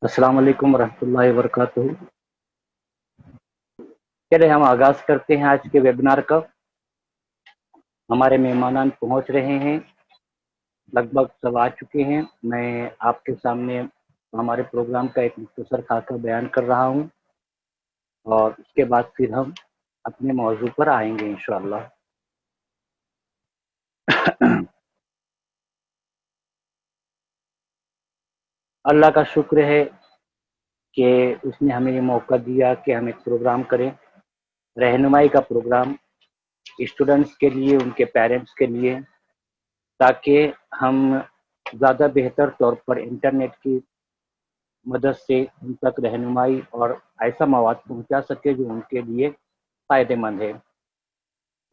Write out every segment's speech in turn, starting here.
अस्सलाम वालेकुम रहमतुल्लाहि व बरकातहू। चलिए हम आगाज करते हैं आज के वेबिनार का। हमारे मेहमान पहुंच रहे हैं, लगभग सब आ चुके हैं। मैं आपके सामने हमारे प्रोग्राम का एक मुख्तसर खाका बयान कर रहा हूं और उसके बाद फिर हम अपने मौजू पर आएंगे इंशाअल्लाह। अल्लाह का शुक्र है कि उसने हमें ये मौका दिया कि हम एक प्रोग्राम करें, रहनुमाई का प्रोग्राम स्टूडेंट्स के लिए, उनके पेरेंट्स के लिए, ताकि हम ज़्यादा बेहतर तौर पर इंटरनेट की मदद से उन तक रहनुमाई और ऐसा मवाद पहुंचा सके जो उनके लिए फ़ायदेमंद है।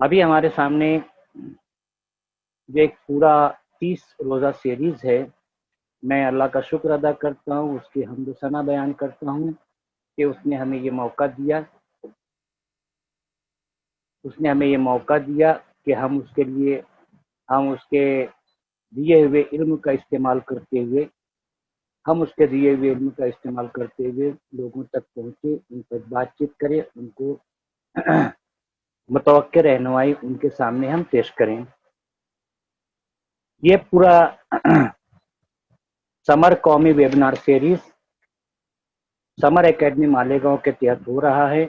अभी हमारे सामने जो एक पूरा 30 रोज़ा सीरीज़ है, मैं अल्लाह का शुक्र अदा करता हूँ, उसकी हम्द सना बयान करता हूँ कि उसने हमें ये मौका दिया कि हम उसके दिए हुए इल्म का इस्तेमाल करते हुए लोगों तक पहुँचे, उन तक बातचीत करें, उनको मुतवक्किल रहनुमाई उनके सामने हम पेश करें। ये पूरा समर कौमी webinar series summer academy Malegaon के तहत हो रहा है।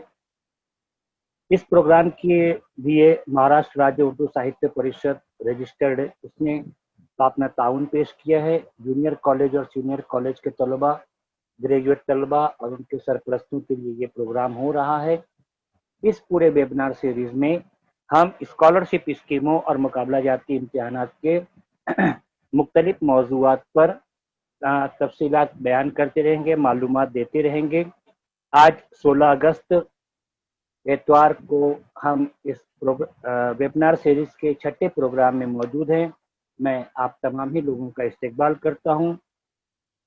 इस प्रोग्राम के लिए महाराष्ट्र राज्य उर्दू साहित्य परिषद रजिस्टर्ड है, उसने अपना ताउन पेश किया है। जूनियर कॉलेज और सीनियर कॉलेज के तलबा, ग्रेजुएट तलबा और उनके सरपरस्तों के लिए ये प्रोग्राम हो रहा है। इस पूरे वेबिनार सीरीज में हम स्कॉलरशिप स्कीमों और मुकाबला जाती इम्तिहानात के मुख्तलिफ मौज़ूआत पर तफसीलात बयान करते रहेंगे, मालूमात देते रहेंगे। आज 16 अगस्त एतवार को हम इस वेबिनार सीरीज के छठे प्रोग्राम में मौजूद हैं। मैं आप तमाम ही लोगों का इस्तकबाल करता हूं।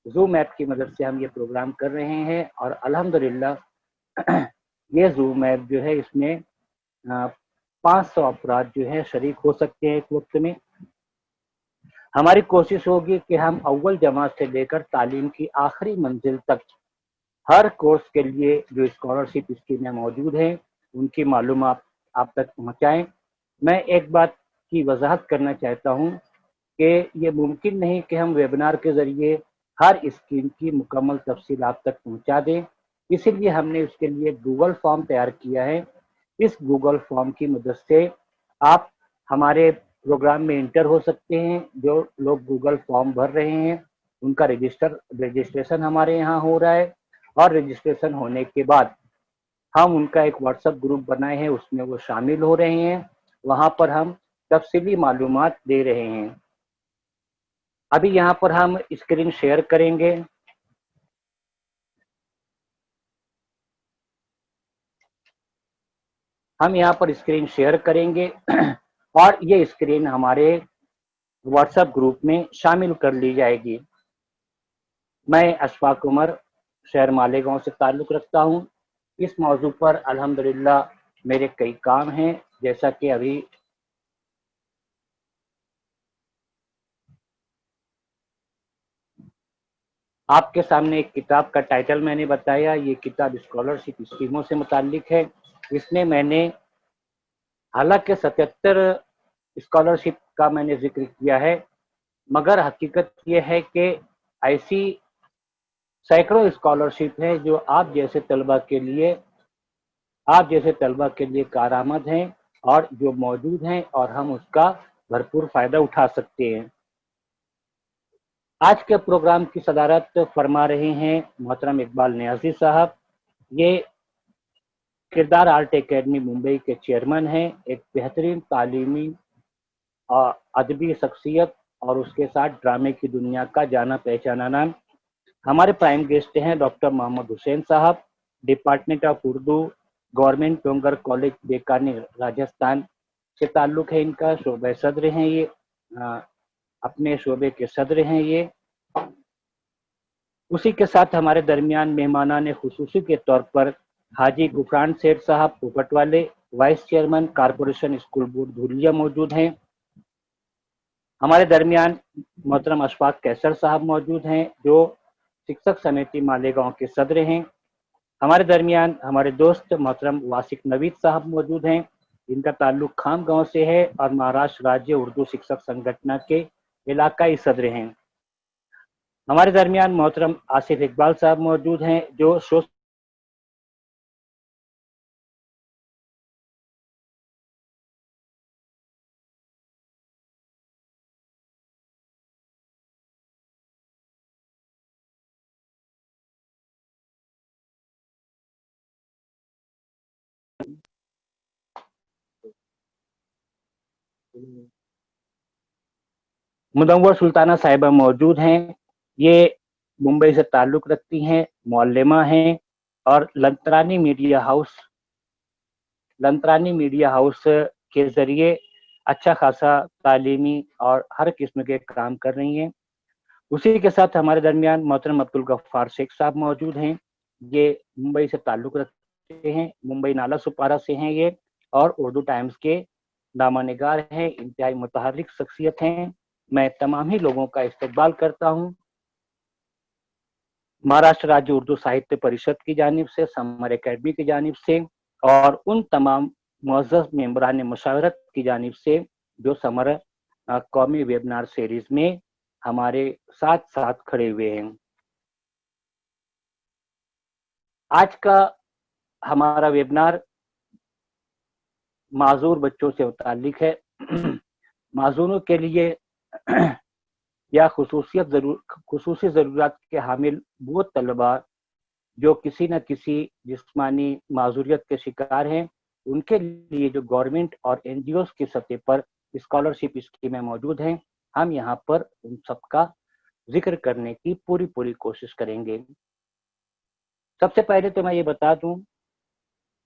जूम ऐप की मदद से हम ये प्रोग्राम कर रहे हैं और अल्हम्दुलिल्लाह ये जूम ऐप जो है, इसमें 500 अफराद जो है शरीक हो सकते हैं एक वक्त में। हमारी कोशिश होगी कि हम अव्वल जमात से लेकर तालीम की आखिरी मंजिल तक हर कोर्स के लिए जो स्कॉलरशिप स्कीमें मौजूद हैं उनकी मालूमात आप तक पहुंचाएं। मैं एक बात की वजाहत करना चाहता हूं कि ये मुमकिन नहीं कि हम वेबिनार के ज़रिए हर स्कीम की मुकम्मल तफसील आप तक पहुंचा दें, इसीलिए हमने उसके लिए गूगल फॉर्म तैयार किया है। इस गूगल फॉर्म की मदद से आप हमारे प्रोग्राम में इंटर हो सकते हैं। जो लोग गूगल फॉर्म भर रहे हैं उनका रजिस्ट्रेशन हमारे यहाँ हो रहा है और रजिस्ट्रेशन होने के बाद हम उनका एक व्हाट्सएप ग्रुप बनाए हैं, उसमें वो शामिल हो रहे हैं। वहाँ पर हम तफसीली मालूमात दे रहे हैं। अभी यहाँ पर हम स्क्रीन शेयर करेंगे। हम यहाँ पर स्क्रीन शेयर करेंगे और ये स्क्रीन हमारे व्हाट्सएप ग्रुप में शामिल कर ली जाएगी। मैं अशफाक उमर शहर मालेगांव से ताल्लुक़ रखता हूँ। इस मौजू पर अल्हम्दुलिल्लाह मेरे कई काम हैं, जैसा कि अभी आपके सामने एक किताब का टाइटल मैंने बताया। ये किताब स्कॉलरशिप स्कीमों से मुताल्लिक है। इसमें मैंने हालांकि 77 स्कॉलरशिप का मैंने जिक्र किया है, मगर हकीकत ये है कि ऐसी सैकड़ों स्कॉलरशिप है जो आप जैसे तलबा के लिए कारआमद हैं और जो मौजूद हैं और हम उसका भरपूर फ़ायदा उठा सकते हैं। आज के प्रोग्राम की सदारत फरमा रहे हैं मोहतरम इकबाल नियाज़ी साहब। ये किरदार आर्ट एकेडमी मुंबई के चेयरमैन हैं, एक बेहतरीन तालीमी और अदबी शख्सियत और उसके साथ ड्रामे की दुनिया का जाना पहचाना नाम। हमारे प्राइम गेस्ट हैं doctor Mohammad Hussain sahab, department of Urdu, government Dungar college Bikaner Rajasthan से ताल्लुक़ है इनका। शोबे सदर हैं ये, अपने शोबे के सदर हैं ये। उसी के साथ हमारे दरमियान मेहमानाने खुसूसी के तौर पर हाजी गुफरान सेठ साहब पोपट वाले, vice chairman corporation school board Dhulia मौजूद हैं। हमारे दरमियान मोहतरम अशफाक कैसर साहब मौजूद हैं, जो शिक्षक समिति मालेगांव के सदर हैं। हमारे दरमियान हमारे दोस्त मोहतरम वासिक नवीद साहब मौजूद हैं। इनका ताल्लुक खाम गांव से है और महाराष्ट्र राज्य उर्दू शिक्षक संगठन के इलाकाई सदर हैं। हमारे दरमियान मोहतरम आसिफ इकबाल साहब मौजूद हैं जो मुदव्वर सुल्ताना साहिबा मौजूद हैं। ये मुंबई से ताल्लुक़ रखती हैं, मौल्लमा हैं और लंतरानी मीडिया हाउस के ज़रिए अच्छा खासा तालीमी और हर किस्म के काम कर रही हैं। उसी के साथ हमारे दरमियान मोहतरम अब्दुल गफ्फार शेख साहब मौजूद हैं। ये मुंबई से ताल्लुक़ रखते हैं, मुंबई नाला सुपारा से हैं ये, और उर्दू टाइम्स के नामानिगार हैं, इंतहाई मुतहर्रिक शख्सियत हैं। मैं तमाम ही लोगों का इस्तकबाल करता हूँ महाराष्ट्र राज्य उर्दू साहित्य परिषद की जानिब से, समर एकेडमी की जानिब से और उन तमाम मुअज़्ज़ज़ मेंबरान मुशावरत की जानिब से जो समर कौमी वेबिनार सीरीज में हमारे साथ साथ खड़े हुए हैं। आज का हमारा वेबिनार माजूर बच्चों से मुताल्लिक है। माजूरों के लिए या खुसूसी ज़रूरत के हामिल वो तलबा जो किसी न किसी जिस्मानी माजूरियत के शिकार हैं, उनके लिए जो गवर्नमेंट और एनजीओज़ की सतह पर स्कॉलरशिप स्कीमें मौजूद हैं, हम यहाँ पर उन सबका जिक्र करने की पूरी कोशिश करेंगे। सबसे पहले तो मैं ये बता दूं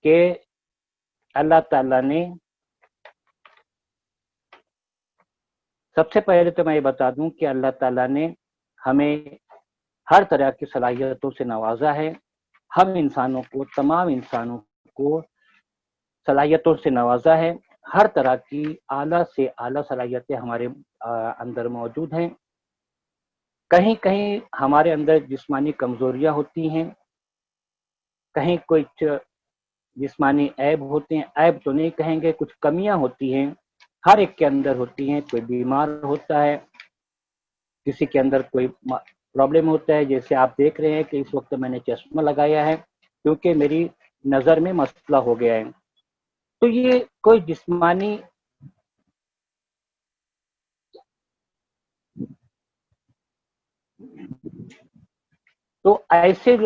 कि अल्लाह ताला ने हमें हर तरह की सलाहियतों से नवाजा है। हम इंसानों को, तमाम इंसानों को सलाहियतों से नवाजा है। हर तरह की आला से आला सलाहियतें हमारे अंदर मौजूद हैं। कहीं कहीं हमारे अंदर जिस्मानी कमजोरियां होती हैं, कहीं कुछ जिस्मानी ऐब होते हैं, ऐब तो नहीं कहेंगे, कुछ कमियां होती हैं, हर एक के अंदर होती हैं। कोई बीमार होता है, किसी के अंदर कोई प्रॉब्लम होता है, जैसे आप देख रहे हैं कि इस वक्त मैंने चश्मा लगाया है क्योंकि मेरी नज़र में मसला हो गया है। तो ये कोई जिस्मानी तो ऐसे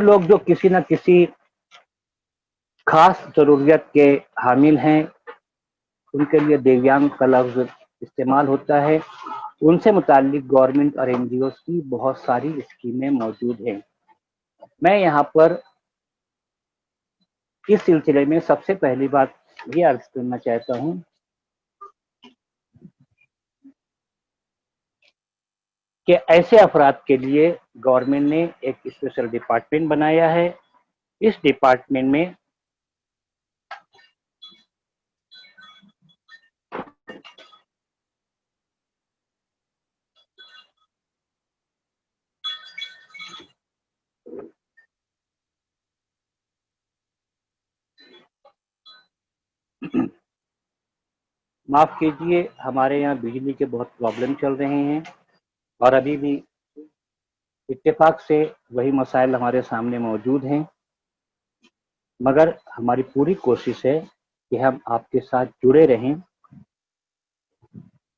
लोग जो किसी न किसी खास जरूरियत के हामिल हैं, उनके लिए दिव्यांग का लफ्ज इस्तेमाल होता है। उनसे मुताल्लिक गवर्नमेंट और एनजीओ की बहुत सारी स्कीमें मौजूद हैं। मैं यहाँ पर इस सिलसिले में सबसे पहली बात ये अर्ज करना चाहता हूँ कि ऐसे अफराद के लिए गवर्नमेंट ने एक स्पेशल डिपार्टमेंट बनाया है। इस डिपार्टमेंट में माफ कीजिए, हमारे यहाँ बिजली के बहुत प्रॉब्लम चल रहे हैं और अभी भी इत्तेफाक से वही मसाइल हमारे सामने मौजूद हैं, मगर हमारी पूरी कोशिश है कि हम आपके साथ जुड़े रहें।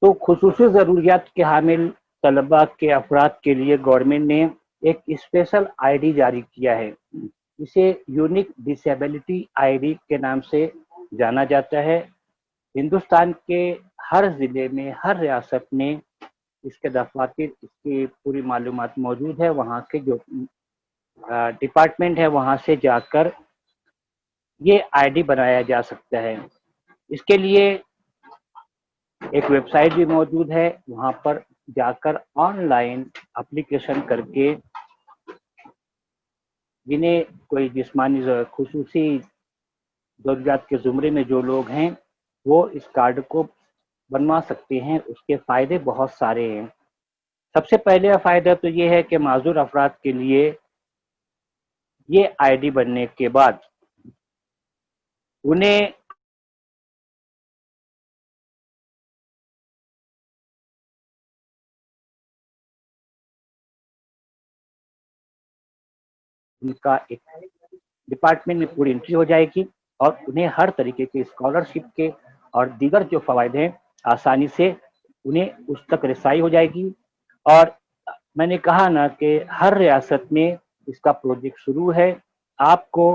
तो खुसूसी ज़रूरियात के हामिल तलबा के अफराद के लिए गवर्नमेंट ने एक स्पेशल आईडी जारी किया है। इसे यूनिक डिसेबिलिटी आईडी के नाम से जाना जाता है। हिंदुस्तान के हर ज़िले में, हर रियासत में इसके दफातर, इसकी पूरी मालूमात मौजूद है। वहाँ के जो डिपार्टमेंट है वहाँ से जाकर ये आईडी बनाया जा सकता है। इसके लिए एक वेबसाइट भी मौजूद है, वहां पर जाकर ऑनलाइन एप्लीकेशन करके जिन्हें कोई जिस्मानी खुसूसी ज़रूरियात के ज़ुमरे में जो लोग हैं वो इस कार्ड को बनवा सकते हैं। उसके फ़ायदे बहुत सारे हैं। सबसे पहले फ़ायदा तो ये है कि माज़ूर अफराद के लिए ये आईडी बनने के बाद उन्हें उनका एक डिपार्टमेंट में पूरी एंट्री हो जाएगी और उन्हें हर तरीके के स्कॉलरशिप के और दीगर जो फ़वाइद हैं आसानी से उन्हें उस तक रसाई हो जाएगी। और मैंने कहा ना कि हर रियासत में इसका प्रोजेक्ट शुरू है। आपको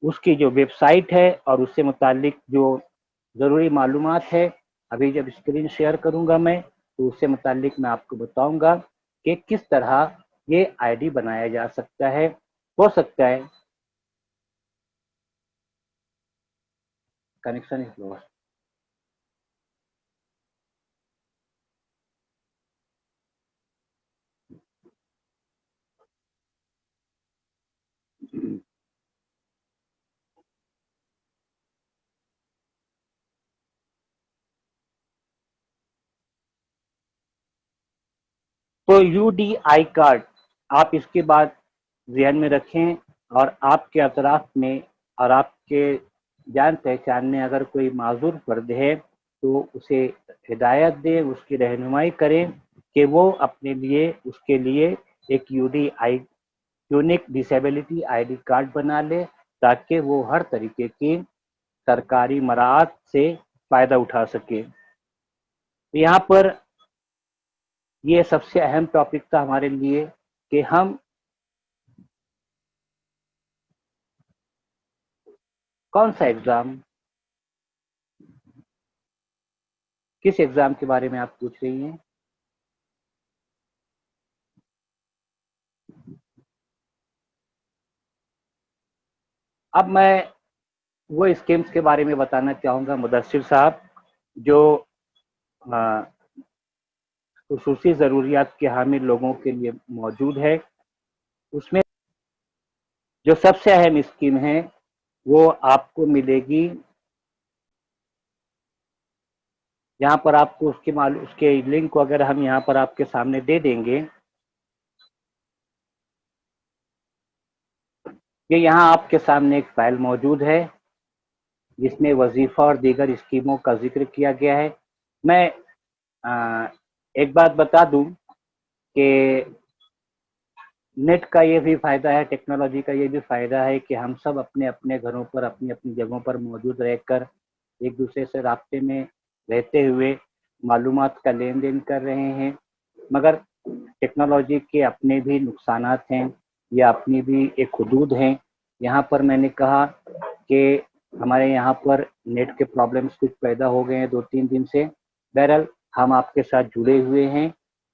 उसकी जो वेबसाइट है और उससे मुतालिक जो ज़रूरी मालूमात है, अभी जब स्क्रीन शेयर करूंगा मैं तो उससे मुतालिक मैं आपको बताऊंगा कि किस तरह ये आईडी बनाया जा सकता है। हो सकता है कनेक्शन इज लॉस्ट। तो यूडीआई कार्ड आप इसके बाद ज़हन में रखें और आपके अतराफ में और आपके जान पहचान में अगर कोई माजूर फर्द है तो उसे हिदायत दें, उसकी रहनुमाई करें कि वो अपने लिए उसके लिए एक UDI unique disability ID card बना ले ताकि वो हर तरीके की सरकारी मराहत से फ़ायदा उठा सके। यहाँ पर ये सबसे अहम टॉपिक था हमारे लिए कि हम कौन सा एग्ज़ाम, किस एग्ज़ाम के बारे में आप पूछ रही हैं? अब मैं वो स्कीम्स के बारे में बताना चाहूँगा मुदस्सिर साहब, जो खुसूसी ज़रूरियात के हामिल लोगों के लिए मौजूद है। उसमें जो सबसे अहम स्कीम है वो आपको मिलेगी, यहाँ पर आपको उसके लिंक को अगर हम यहाँ पर आपके सामने दे देंगे, ये यहाँ आपके सामने एक फाइल मौजूद है जिसमें वजीफा और दीगर स्कीमों का जिक्र किया गया है। मैं एक बात बता दूं कि नेट का ये भी फ़ायदा है, टेक्नोलॉजी का ये भी फ़ायदा है कि हम सब अपने अपने घरों पर अपनी अपनी जगहों पर मौजूद रहकर एक दूसरे से राब्ते में रहते हुए मालूमात का लेन देन कर रहे हैं। मगर टेक्नोलॉजी के अपने भी नुकसानात हैं या अपनी भी एक हदूद हैं। यहाँ पर मैंने कहा कि हमारे यहाँ पर नेट के प्रॉब्लम्स कुछ पैदा हो गए हैं 2-3 दिन से। बहरहाल हम आपके साथ जुड़े हुए हैं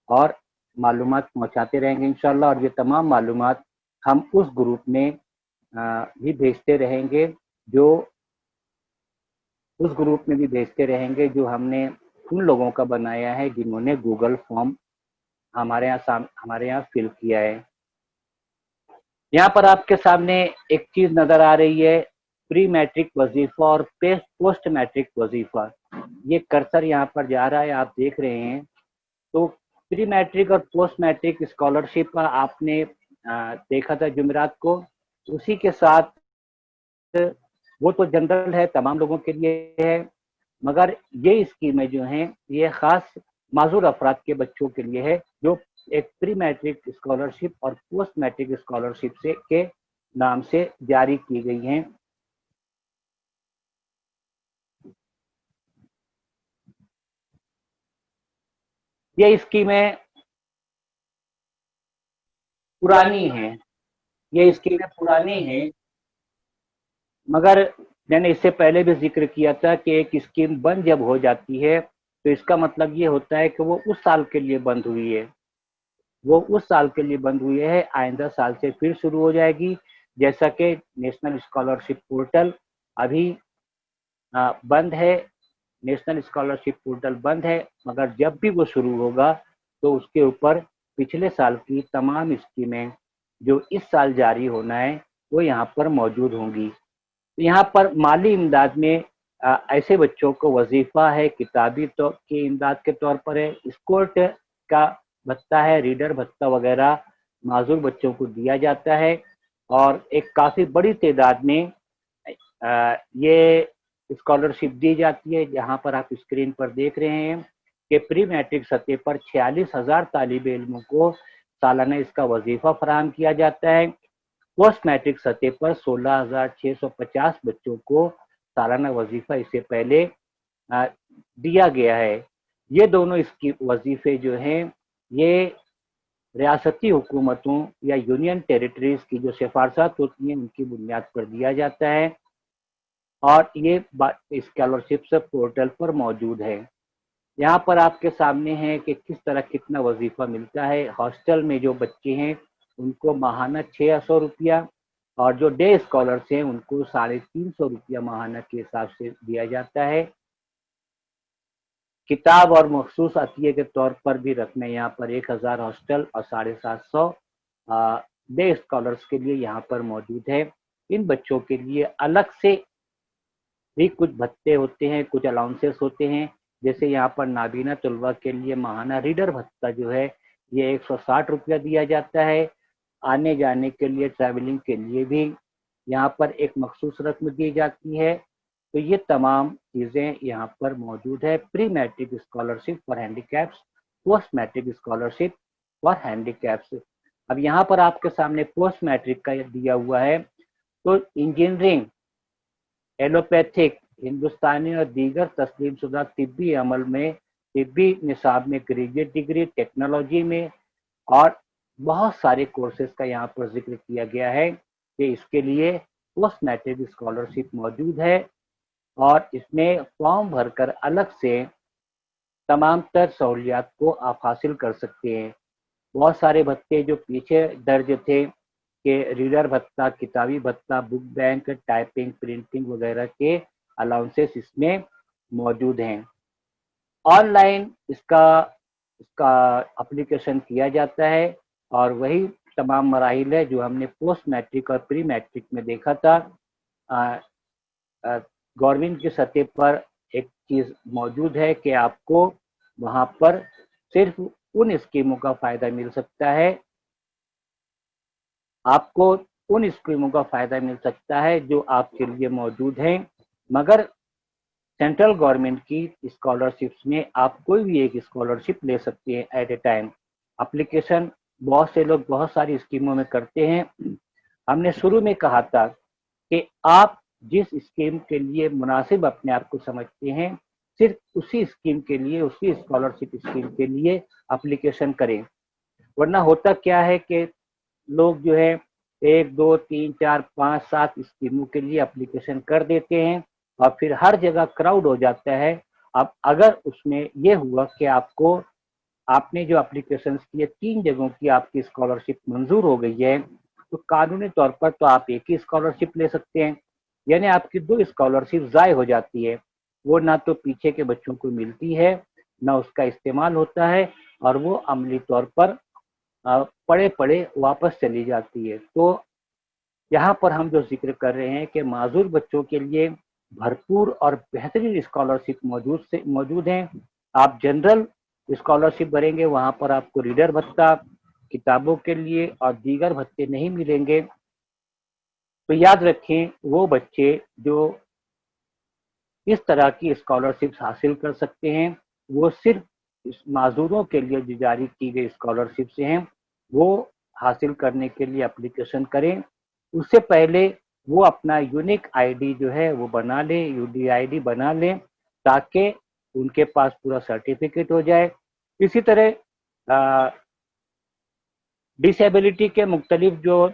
और मालूमात पहुँचाते रहेंगे इंशाल्लाह, और ये तमाम मालूमात हम उस ग्रुप में भी भेजते रहेंगे जो जो हमने उन लोगों का बनाया है जिन्होंने गूगल फॉर्म हमारे यहाँ फिल किया है। यहाँ पर आपके सामने एक चीज नजर आ रही है, प्री मैट्रिक वजीफा और पोस्ट मैट्रिक वजीफा। ये कर्सर यहाँ पर जा रहा है, आप देख रहे हैं। तो प्री मैट्रिक और पोस्ट मैट्रिक स्कॉलरशिप का आपने देखा था जुमेरात को, उसी के साथ वो तो जनरल है, तमाम लोगों के लिए है, मगर ये स्कीमें जो हैं ये खास माजूर अफराद के बच्चों के लिए है जो एक प्री मैट्रिक स्कॉलरशिप और पोस्ट मैट्रिक स्कॉलरशिप से के नाम से जारी की गई हैं। ये स्कीमें पुरानी हैं, ये स्कीमें पुरानी हैं, मगर मैंने इससे पहले भी जिक्र किया था कि एक स्कीम बंद जब हो जाती है तो इसका मतलब ये होता है कि वो उस साल के लिए बंद हुई है, आइंदा साल से फिर शुरू हो जाएगी। जैसा कि नेशनल स्कॉलरशिप पोर्टल अभी बंद है, नेशनल स्कॉलरशिप पोर्टल बंद है, मगर जब भी वो शुरू होगा तो उसके ऊपर पिछले साल की तमाम स्कीमें जो इस साल जारी होना है वो यहाँ पर मौजूद होंगी। यहाँ पर माली इमदाद में ऐसे बच्चों को वजीफा है, किताबी तो की इमदाद के तौर पर है, स्कोर्ट का भत्ता है, रीडर भत्ता वगैरह माजूर बच्चों को दिया जाता है। और एक काफ़ी बड़ी तादाद में ये स्कॉलरशिप दी जाती है। जहाँ पर आप स्क्रीन पर देख रहे हैं कि प्री मैट्रिक सतह पर 46,000 तालिब इल्मों को सालाना इसका वजीफा फराहम किया जाता है। पोस्ट मैट्रिक सतह पर 16,650 बच्चों को सालाना वजीफा इससे पहले दिया गया है। ये दोनों इसकी वजीफे जो हैं ये रियासती हुकूमतों या यूनियन टेरिटरीज की जो सिफारशात होती हैं उनकी बुनियाद पर दिया जाता है और ये स्कॉलरशिप पोर्टल पर मौजूद है। यहाँ पर आपके सामने है कि किस तरह कितना वजीफा मिलता है। हॉस्टल में जो बच्चे हैं उनको माहाना 600 रुपया और जो डे स्कॉलर्स हैं उनको 350 रुपया माहाना के हिसाब से दिया जाता है। किताब और मखसूस अतिये के तौर पर भी रकमें यहाँ पर 1000 हॉस्टल और 750 डे स्कॉलर्स के लिए यहाँ पर मौजूद है। इन बच्चों के लिए अलग से भी कुछ भत्ते होते हैं, कुछ अलाउंसेस होते हैं। जैसे यहाँ पर नाबीना तलबा के लिए माहाना रीडर भत्ता जो है ये 160 रुपया दिया जाता है। आने जाने के लिए, ट्रैवलिंग के लिए भी यहाँ पर एक मखसूस रकम दी जाती है। तो ये तमाम चीज़ें यहाँ पर मौजूद है। Pre matric scholarship for handicaps, post matric scholarship for handicaps. अब यहाँ पर आपके सामने पोस्ट मैट्रिक का दिया हुआ है। तो इंजीनियरिंग, एलोपैथिक, हिंदुस्तानी और दीगर तस्लीम शुदा तिब्बी अमल में, तिब्बी निसाब में ग्रेजुएट डिग्री, टेक्नोलॉजी में और बहुत सारे कोर्सेज का यहाँ पर जिक्र किया गया है कि इसके लिए पोस्ट मैट्रिक स्कॉलरशिप मौजूद है और इसमें फॉर्म भरकर अलग से तमाम तर सहूलियात को आप हासिल कर सकते हैं। बहुत सारे भत्ते जो पीछे दर्ज थे कि रीडर भत्ता, किताबी भत्ता, बुक बैंक, टाइपिंग, प्रिंटिंग वगैरह के अलाउंसेस इसमें मौजूद हैं। ऑनलाइन इसका इसका एप्लीकेशन किया जाता है और वही तमाम मराहिल है जो हमने पोस्ट मैट्रिक और प्री मैट्रिक में देखा था। गवर्नमेंट की सतह पर एक चीज़ मौजूद है कि आपको वहाँ पर सिर्फ उन स्कीमों का फ़ायदा मिल सकता है, आपको उन स्कीमों का फ़ायदा मिल सकता है जो आपके लिए मौजूद हैं। मगर सेंट्रल गवर्नमेंट की स्कॉलरशिप्स में आप कोई भी एक स्कॉलरशिप ले सकते हैं एट ए टाइम। एप्लीकेशन बहुत से लोग बहुत सारी स्कीमों में करते हैं। हमने शुरू में कहा था कि आप जिस स्कीम के लिए मुनासिब अपने आप को समझते हैं सिर्फ उसी स्कीम के लिए, उसी स्कॉलरशिप स्कीम के लिए एप्लीकेशन करें। वरना होता क्या है कि लोग जो है 1, 2, 3, 4, 5, 7 स्कीमों के लिए एप्लीकेशन कर देते हैं और फिर हर जगह क्राउड हो जाता है। अब अगर उसमें ये हुआ कि आपने जो एप्लीकेशन किए 3 जगहों की आपकी स्कॉलरशिप मंजूर हो गई है तो कानूनी तौर पर तो आप एक ही स्कॉलरशिप ले सकते हैं, यानी आपकी 2 स्कॉलरशिप ज़ाय हो जाती है। वो ना तो पीछे के बच्चों को मिलती है, ना उसका इस्तेमाल होता है और वो अमली तौर पर पड़े पड़े वापस चली जाती है। तो यहाँ पर हम जो जिक्र कर रहे हैं कि माजूर बच्चों के लिए भरपूर और बेहतरीन स्कॉलरशिप मौजूद हैं। आप जनरल स्कॉलरशिप भरेंगे, वहाँ पर आपको रीडर भत्ता, किताबों के लिए और दीगर भत्ते नहीं मिलेंगे। तो याद रखें, वो बच्चे जो इस तरह की स्कॉलरशिप हासिल कर सकते हैं वो सिर्फ इस माजूरों के लिए जो जारी की गई स्कॉलरशिप से हैं, वो हासिल करने के लिए एप्लीकेशन करें। उससे पहले वो अपना यूनिक आईडी जो है वो बना लें, यूडीआईडी बना लें, ताकि उनके पास पूरा सर्टिफिकेट हो जाए। इसी तरह डिसेबिलिटी के मुख्तलिफ जो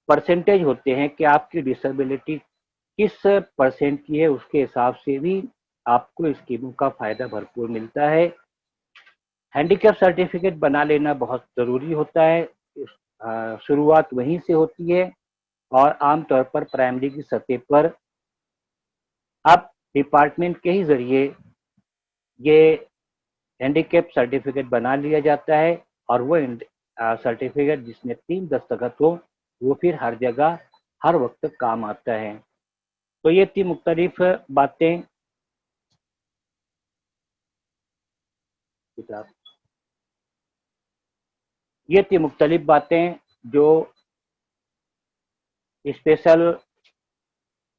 परसेंटेज होते हैं कि आपकी डिसेबिलिटी किस परसेंट की है, उसके हिसाब से भी आपको स्कीमों का फ़ायदा भरपूर मिलता है। हैंडीकैप सर्टिफिकेट बना लेना बहुत ज़रूरी होता है। शुरुआत वहीं से होती है और आमतौर पर प्राइमरी की सतह पर अब डिपार्टमेंट के ही ज़रिए ये हैंडीकैप सर्टिफिकेट बना लिया जाता है और वो सर्टिफिकेट जिसमें 3 दस्तखत हो वो फिर हर जगह हर वक्त काम आता है। तो ये थी मुख्तलिफ बातें। ये थी मुख्तलिफ बातें जो स्पेशल,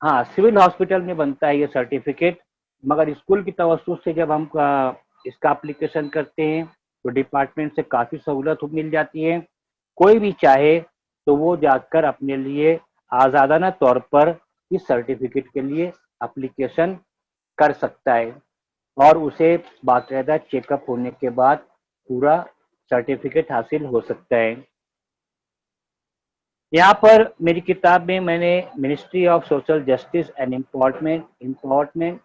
हाँ सिविल हॉस्पिटल में बनता है ये सर्टिफिकेट, मगर स्कूल की तवज्जो से जब हम इसका एप्लीकेशन करते हैं तो डिपार्टमेंट से काफ़ी सहूलत मिल जाती है। कोई भी चाहे तो वो जाकर अपने लिए आज़ादाना तौर पर इस सर्टिफिकेट के लिए एप्लीकेशन कर सकता है और उसे बाकायदा चेकअप होने के बाद पूरा सर्टिफिकेट हासिल हो सकता है। यहाँ पर मेरी किताब में मैंने ministry of social justice and empowerment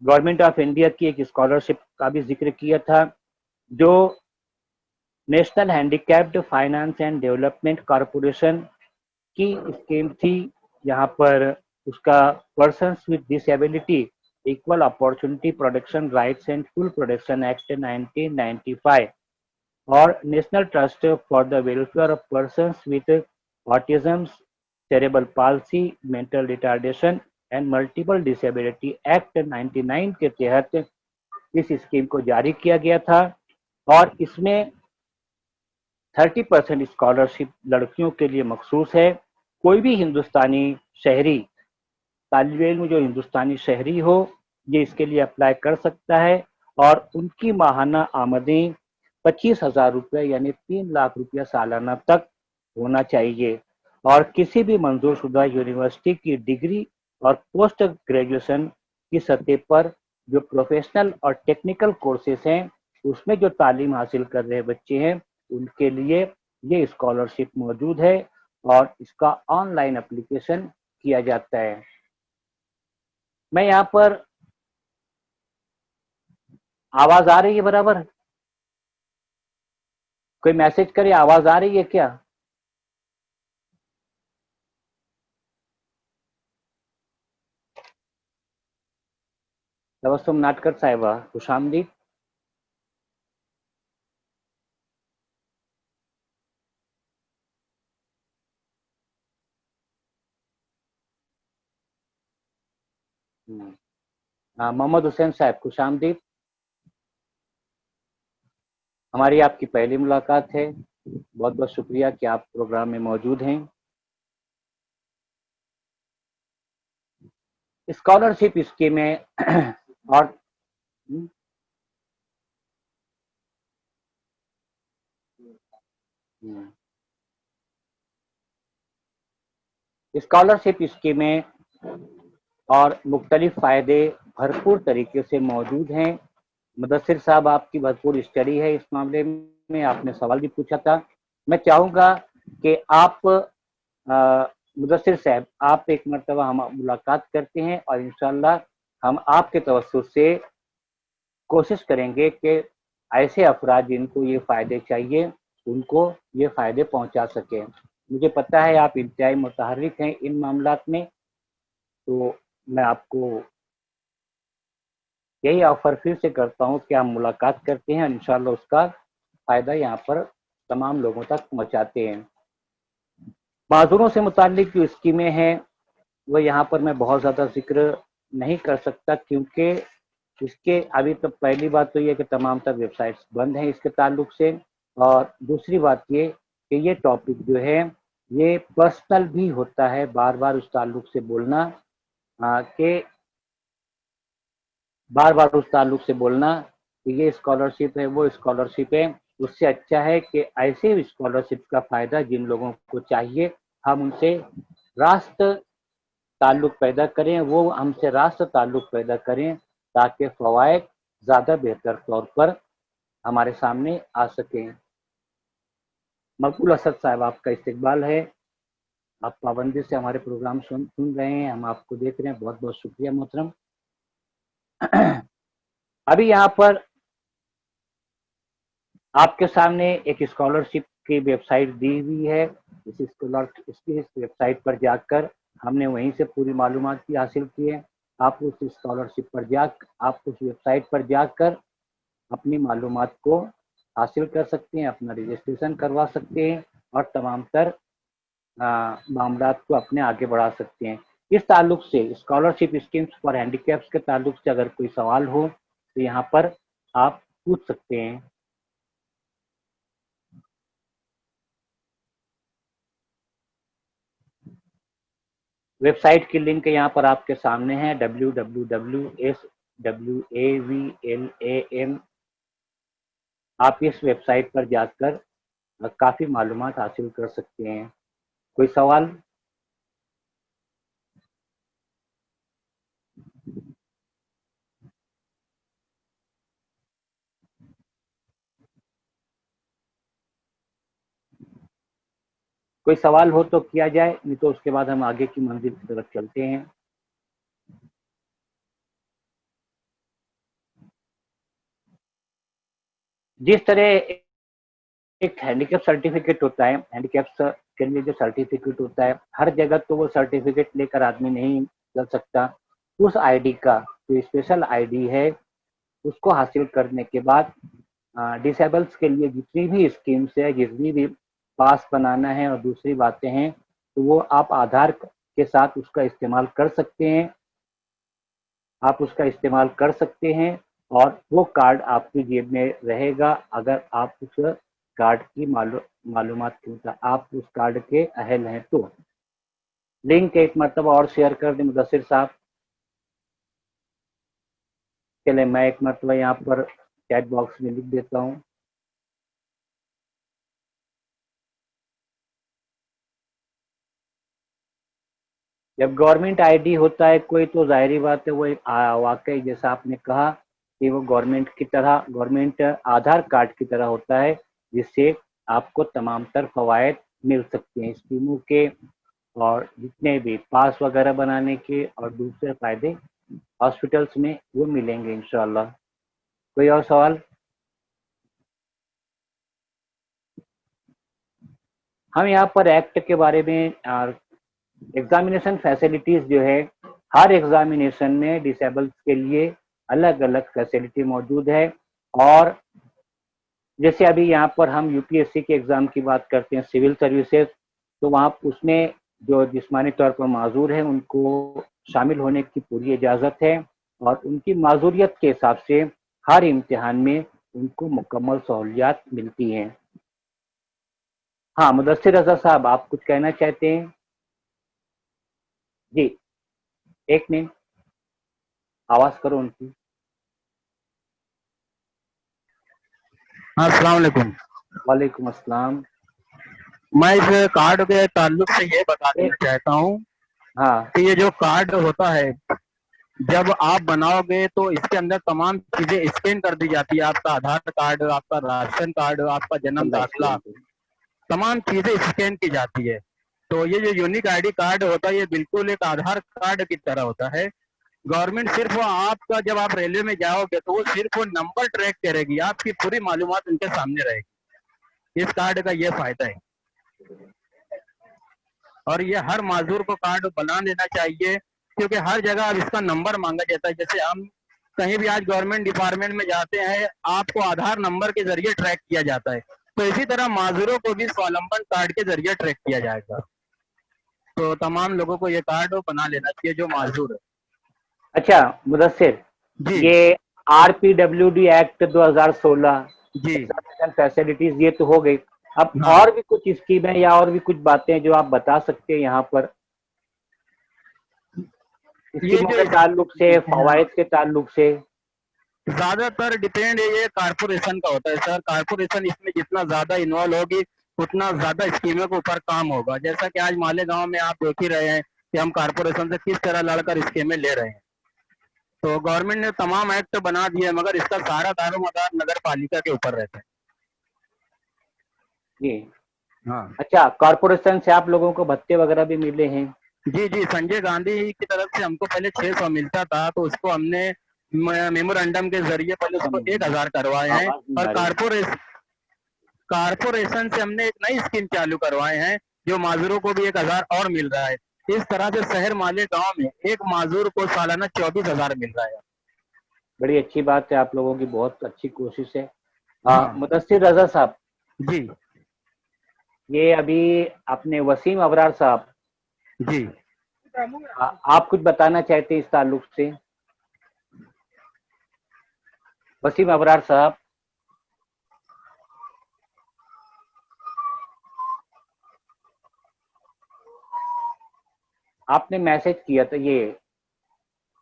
government of India की एक स्कॉलरशिप का भी जिक्र किया था, जो national handicapped finance and development corporation की स्कीम थी। यहाँ पर उसका persons with disability equal opportunity protection rights and full protection act 1995 और national trust for the welfare of persons with autism, cerebral palsy, mental retardation and multiple disability act 99 के तहत इस scheme को जारी किया गया था और इसमें 30% स्कॉलरशिप लड़कियों के लिए मखसूस है। कोई भी हिंदुस्तानी शहरी तालिब इल्म जो हिंदुस्तानी शहरी हो ये इसके लिए अप्लाई कर सकता है और उनकी माहाना आमदनी 25,000 रुपये यानी 3 लाख रुपया सालाना तक होना चाहिए और किसी भी मंजूर शुदा यूनिवर्सिटी की डिग्री और पोस्ट ग्रेजुएशन की सतह पर जो प्रोफेशनल और टेक्निकल कोर्सेज हैं उसमें जो तालीम हासिल कर रहे बच्चे हैं उनके लिए ये स्कॉलरशिप मौजूद है और इसका ऑनलाइन एप्लीकेशन किया जाता है। मैं यहाँ पर, आवाज आ रही है बराबर? कोई मैसेज करे, आवाज आ रही है क्या? तबस्सुम नाटकर साहिबा, खुशामदीद। हाँ, मोहम्मद हुसैन साहब खुशामदीद। हमारी आपकी पहली मुलाकात है, बहुत बहुत शुक्रिया कि आप प्रोग्राम में मौजूद हैं। स्कॉलरशिप स्कीमें और स्कॉलरशिप स्कीमें और मुख्तलिफ फ़ायदे भरपूर तरीके से मौजूद हैं। मुदस्सिर साहब आपकी भरपूर स्टडी है इस मामले में, आपने सवाल भी पूछा था। मैं चाहूँगा कि आप मुदस्सिर साहब आप एक मरतबा हम मुलाकात करते हैं और इंशाल्लाह हम आपके तवज्जुह से कोशिश करेंगे कि ऐसे अफराद जिनको ये फ़ायदे चाहिए उनको ये फ़ायदे पहुंचा सकें। मुझे पता है आप इंतहाई मुतहर्रिक हैं इन मामलात में, तो मैं आपको यही ऑफर फिर से करता हूँ कि हम मुलाकात करते हैं, इंशाल्लाह उसका फ़ायदा यहाँ पर तमाम लोगों तक पहुँचाते हैं। माजूरों से मुताल्लिक जो स्कीमें हैं वो यहाँ पर मैं बहुत ज़्यादा जिक्र नहीं कर सकता क्योंकि इसके अभी तो पहली बात तो ये कि तमाम तर वेबसाइट्स बंद हैं इसके ताल्लुक से, और दूसरी बात ये कि ये टॉपिक जो है ये पर्सनल भी होता है, बार बार उस ताल्लुक से बोलना कि बार बार उस ताल्लुक से बोलना कि ये स्कॉलरशिप है वो स्कॉलरशिप है, उससे अच्छा है कि ऐसे स्कॉलरशिप का फ़ायदा जिन लोगों को चाहिए हम उनसे रास्ते ताल्लुक पैदा करें, वो हमसे रास्ता ताल्लुक पैदा करें ताकि फ़वाइद ज़्यादा बेहतर तौर पर हमारे सामने आ सकें। मकबूल असद साहब आपका इस्तकबाल है, आप पाबंदी से हमारे प्रोग्राम सुन रहे हैं, हम आपको देख रहे हैं, बहुत बहुत शुक्रिया मोहतरम। अभी यहाँ पर आपके सामने एक स्कॉलरशिप की वेबसाइट दी हुई है, इस वेबसाइट पर जाकर हमने वहीं से पूरी मालूमात भी हासिल की है। आप उस स्कॉलरशिप पर आप उस वेबसाइट पर जाकर अपनी मालूमात को हासिल कर सकते हैं, अपना रजिस्ट्रेशन करवा सकते हैं और तमाम तर मामलात को अपने आगे बढ़ा सकते हैं। इस ताल्लुक से स्कॉलरशिप स्कीम्स फॉर हैंडीकैप्स के ताल्लुक से अगर कोई सवाल हो तो यहाँ पर आप पूछ सकते हैं। वेबसाइट की लिंक यहाँ पर आपके सामने है, www.swavlam। आप इस वेबसाइट पर जाकर काफ़ी मालूमात हासिल कर सकते हैं। कोई सवाल? कोई सवाल हो तो किया जाए, नहीं तो उसके बाद हम आगे की मंजिल की तरफ चलते हैं। जिस तरह एक हैंडीकैप सर्टिफिकेट होता है, हैंडीकैप्स के लिए जो सर्टिफिकेट होता है, हर जगह तो वो सर्टिफिकेट लेकर आदमी नहीं चल सकता। उस आईडी का जो स्पेशल आईडी है उसको हासिल करने के बाद डिसेबल्स के लिए जितनी भी स्कीम्स है, जितनी भी पास बनाना है और दूसरी बातें हैं, तो वो आप आधार के साथ उसका इस्तेमाल कर सकते हैं। आप उसका इस्तेमाल कर सकते हैं और वो कार्ड आपकी जेब में रहेगा अगर आप उस कार्ड की मालूमात आप उस कार्ड के अहल हैं तो। लिंक एक मरतबा और शेयर कर दें मुदस्सिर साहब। चले मैं एक मरतबा यहाँ पर चैट बॉक्स में लिख देता हूँ। जब गवर्नमेंट आईडी होता है कोई तो जाहिर बात है वो एक वाकई जैसा आपने कहा कि वो गवर्नमेंट की तरह, गवर्नमेंट आधार कार्ड की तरह होता है, जिससे आपको तमाम तर फवायद मिल सकते हैं स्कीमों के और जितने भी पास वगैरह बनाने के और दूसरे फायदे हॉस्पिटल्स में वो मिलेंगे इंशाल्लाह। कोई और सवाल? हम यहाँ पर एक्ट के बारे में एग्जामिनेशन फैसिलिटीज जो है, हर एग्जामिनेशन में डिसेबल्स के लिए अलग अलग फैसिलिटी मौजूद है। और जैसे अभी यहाँ पर हम यूपीएससी के एग्जाम की बात करते हैं, सिविल सर्विसेज, तो वहाँ उसमें जो जिस्मानी तौर पर माजूर है उनको शामिल होने की पूरी इजाज़त है और उनकी माजूरियत के हिसाब से हर इम्तिहान में उनको मुकम्मल सहूलियात मिलती हैं। हाँ मुदस्सिर रजा साहब, आप कुछ कहना चाहते हैं? जी एक मिनट, आवाज करो उनकी। हाँ, अस्सलाम वालेकुम। वालेकुम अस्सलाम। मैं इस कार्ड के ताल्लुक से ये बता देना चाहता हूँ हाँ कि ये जो कार्ड होता है जब आप बनाओगे तो इसके अंदर तमाम चीजें स्कैन कर दी जाती है। आपका आधार कार्ड, आपका राशन कार्ड, आपका जन्म दाखिला, तमाम चीजें स्कैन की जाती है। तो ये जो यूनिक आईडी कार्ड होता है ये बिल्कुल एक आधार कार्ड की तरह होता है। गवर्नमेंट सिर्फ आपका, जब आप रेलवे में जाओगे तो वो सिर्फ वो नंबर ट्रैक करेगी, आपकी पूरी मालूमात उनके सामने रहेगी। इस कार्ड का ये फायदा है और ये हर माजूर को कार्ड बना लेना चाहिए क्योंकि हर जगह अब इसका नंबर मांगा जाता है। जैसे हम कहीं भी आज गवर्नमेंट डिपार्टमेंट में जाते हैं, आपको आधार नंबर के जरिए ट्रैक किया जाता है, तो इसी तरह माजूरों को भी स्वावलंबन कार्ड के जरिए ट्रैक किया जाएगा। तो तमाम लोगों को ये कार्ड बना लेना चाहिए जो माजूर है। अच्छा मुदस्सिर, जी ये आरपीडब्ल्यूडी एक्ट 2016 जी एग्जामिनेशन फैसिलिटीज ये तो हो गई। अब हाँ, और भी कुछ स्कीम है या और भी कुछ बातें हैं जो आप बता सकते हैं यहाँ पर ये स्कीमों जो के ताल्लुक से, फवायद के ताल्लुक से? ज्यादातर डिपेंड ये कारपोरेशन का होता है सर। कारपोरेशन इसमें जितना ज्यादा इन्वॉल्व होगी उतना ज्यादा स्कीमों के ऊपर काम होगा। जैसा कि आज मालेगांव में आप देख ही रहे हैं कि हम कारपोरेशन से किस तरह लड़कर स्कीमें ले रहे हैं। तो गवर्नमेंट ने तमाम एक्ट बना दिए मगर इसका सारा दारोमदार नगर पालिका के ऊपर रहता है। जी हाँ अच्छा, कॉरपोरेशन से आप लोगों को भत्ते वगैरह भी मिले हैं? जी जी, संजय गांधी की तरफ से हमको पहले 600 मिलता था, तो उसको हमने मेमोरेंडम के जरिए पहले उसको 1000 करवाए हैं आवाज नहीं और आ रही। कारपोरेशन से हमने एक नई स्कीम चालू करवाए हैं जो माजूरों को भी 1000 और मिल रहा है। इस तरह से शहर माले गांव में एक माजूर को सालाना 24,000 मिल रहा है। बड़ी अच्छी बात है, आप लोगों की बहुत अच्छी कोशिश है। हाँ मुदस्सिर रजा साहब, जी ये अभी अपने वसीम अबरार साहब, जी आप कुछ बताना चाहते हैं इस ताल्लुक से? वसीम अबरार साहब, आपने मैसेज किया था ये।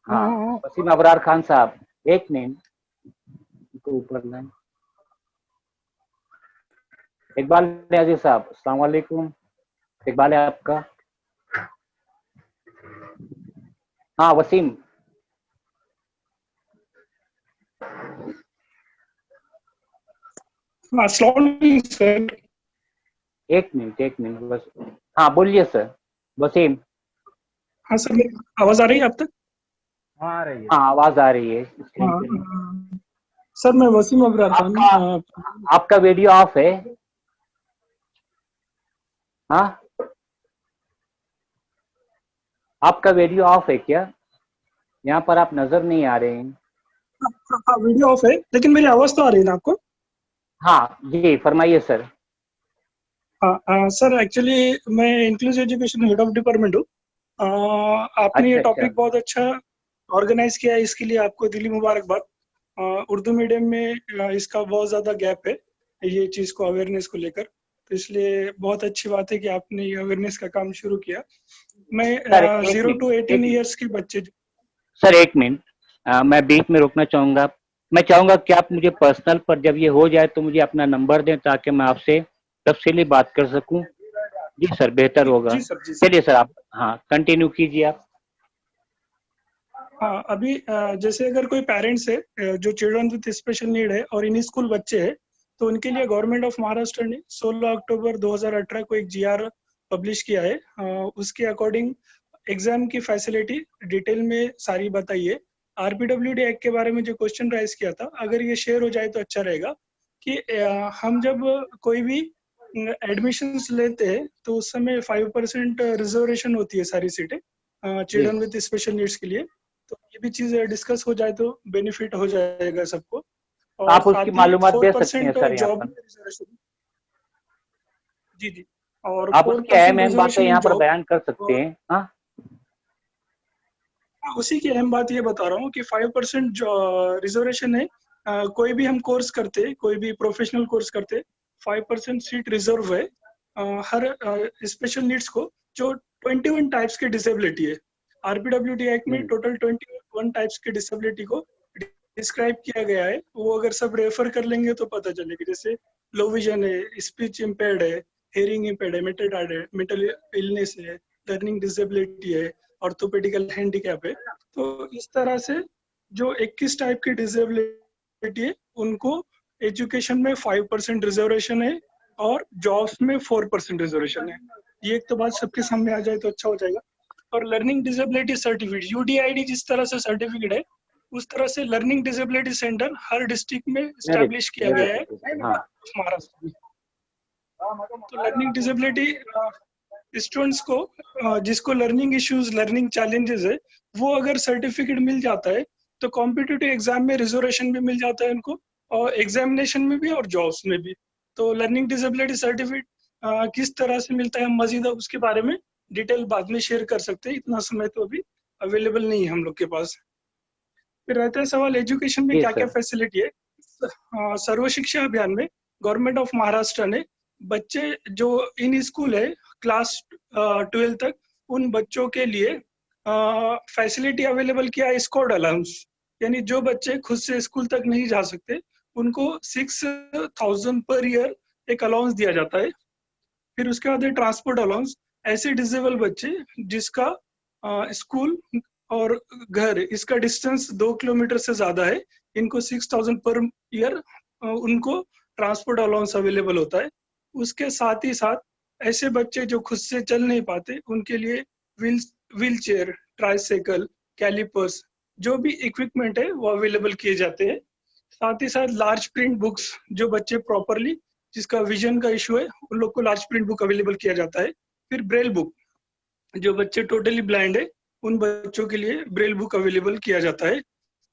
हाँ, वसीम अबरार खान साहब, एक मिनट, इनको ऊपर लाएं। इकबाल नियाजी साहब, अस्सलाम वालेकुम। इकबाल है आपका? हाँ वसीम, सर। एक मिनट बस। हाँ बोलिए सर, वसीम। हाँ सर, मेरी आवाज आ रही है आप तक? हाँ आ रही है। हाँ आवाज आ रही है स्क्रीन हाँ, पे। सर मैं वसीम अबरार खान। आपका वीडियो ऑफ है? हाँ, आपका वीडियो ऑफ है क्या? यहाँ पर आप नजर नहीं आ रहे हैं। वीडियो ऑफ है, लेकिन मेरी आवाज तो आ रही है ना आपको? हाँ जी, फरमाइए सर। सर एक्चुअली मैं inclusive education head of department हूँ। आपने ये अच्छा अच्छा, टॉपिक बहुत अच्छा ऑर्गेनाइज किया है, इसके लिए आपको दिली मुबारकबाद। उर्दू मीडियम में इसका बहुत ज़्यादा गैप है, ये चीज़ को अवेयरनेस को लेकर, तो इसलिए बहुत अच्छी बात है कि आपने ये अवेयरनेस का काम शुरू किया। मैं सर एक 0 to 18 मिनट, ईयर्स के बच्चे। सर एक मिनट, मैं बीच में रोकना चाहूंगा। मैं चाहूंगा कि आप मुझे पर्सनल पर जब ये हो जाए तो मुझे अपना नंबर दें ताकि मैं आपसे तफसीली बात कर सकूं। जी सर, बेहतर होगा। जी सर, जी सर। चलिए सर, आप हाँ कंटिन्यू कीजिए आप। हाँ, अभी जैसे अगर कोई पेरेंट्स है जो चिल्ड्रन विद स्पेशल नीड है और इन स्कूल बच्चे हैं, तो उनके लिए गवर्नमेंट ऑफ महाराष्ट्र ने 16 अक्टूबर 2018 को एक जीआर पब्लिश किया है। उसके अकॉर्डिंग एग्जाम की फैसिलिटी डिटेल में सारी बताई है। आरपीडब्ल्यूडी एक्ट के बारे में जो क्वेश्चन राइज किया था, अगर ये शेयर हो जाए तो अच्छा रहेगा कि हम जब कोई भी एडमिशन्स लेते हैं तो उस समय 5% रिजर्वेशन होती है सारी सीटें चिल्ड्रन विद स्पेशल नीड्स के लिए। तो ये भी चीज डिस्कस हो जाए तो बेनिफिट हो जाएगा सबको। और आप उसकी साथ ही मालूमात दे सकते हैं 4% सर यहाँ जॉब पर। में रिजर्वेशन। जी जी। और आप उसकी अहम 4% अहम बातें रिजर्वेशन इन यहाँ पर जॉब। बयान कर सकते हैं। हाँ उसी की अहम बात ये बता रहा हूँ कि 5% जो रिजर्वेशन है, कोई भी हम कोर्स करते, कोई भी प्रोफेशनल कोर्स करते, 5% सीट रिजर्व है हर स्पेशल नीड्स को, जो 21 टाइप्स की डिसेबिलिटी है। आरपीडब्ल्यूडी एक्ट में टोटल 21 टाइप्स की डिसेबिलिटी को डिस्क्राइब किया गया है। वो अगर सब रेफर कर लेंगे तो पता चलेगा, जैसे लो विजन है, स्पीच इम्पेयर्ड है, हेयरिंग इम्पेयर्ड है, मेंटल इलनेस है, लर्निंग डिसेबिलिटी है, ऑर्थोपेडिकल हैंडीकैप है। तो इस तरह से जो 21 टाइप की डिसेबिलिटी है, उनको एजुकेशन में 5% रिजर्वेशन है और जॉब्स में 4% रिजर्वेशन है। ये एक तो बात सबके सामने आ जाए तो अच्छा हो जाएगा। और लर्निंग डिसेबिलिटी सर्टिफिकेट, यूडीआईडी जिस तरह से सर्टिफिकेट है, उस तरह से लर्निंग डिसेबिलिटी सेंटर हर डिस्ट्रिक्ट में स्टैब्लिश किया गया है हाँ महाराष्ट्र में। तो लर्निंग डिसेबिलिटी स्टूडेंट्स को जिसको लर्निंग इश्यूज, लर्निंग चैलेंजेस है, वो अगर सर्टिफिकेट मिल जाता है तो कॉम्पिटिटिव एग्जाम में रिजर्वेशन भी मिल जाता है उनको, और एग्जामिनेशन में भी और जॉब्स में भी। तो लर्निंग डिसेबिलिटी सर्टिफिकेट किस तरह से मिलता है, हम मजीद उसके बारे में डिटेल बाद में शेयर कर सकते हैं, इतना समय तो अभी अवेलेबल नहीं है हम लोग के पास। फिर रहता है सवाल एजुकेशन में जी क्या क्या सर। फैसिलिटी है। सर्व शिक्षा अभियान में गवर्नमेंट ऑफ महाराष्ट्र ने बच्चे जो इन स्कूल है क्लास 12 तक, उन बच्चों के लिए फैसिलिटी अवेलेबल किया है स्कॉट अलाउंस। यानी जो बच्चे खुद से स्कूल तक नहीं जा सकते, उनको 6,000 पर ईयर एक अलाउंस दिया जाता है। फिर उसके बाद है ट्रांसपोर्ट अलाउंस। ऐसे डिसेबल बच्चे जिसका स्कूल और घर इसका डिस्टेंस 2 किलोमीटर से ज्यादा है, इनको 6,000 पर ईयर उनको ट्रांसपोर्ट अलाउंस अवेलेबल होता है। उसके साथ ही साथ ऐसे बच्चे जो खुद से चल नहीं पाते, उनके लिए व्हील चेयर, ट्राइसाइकिल, कैलिपर्स, जो भी इक्विपमेंट है वो अवेलेबल किए जाते हैं। साथ ही साथ लार्ज प्रिंट बुक्स, जो बच्चे प्रॉपरली जिसका विजन का इशू है, उन लोग को लार्ज प्रिंट बुक अवेलेबल किया जाता है। फिर ब्रेल बुक, जो बच्चे टोटली ब्लाइंड है उन बच्चों के लिए ब्रेल बुक अवेलेबल किया जाता है।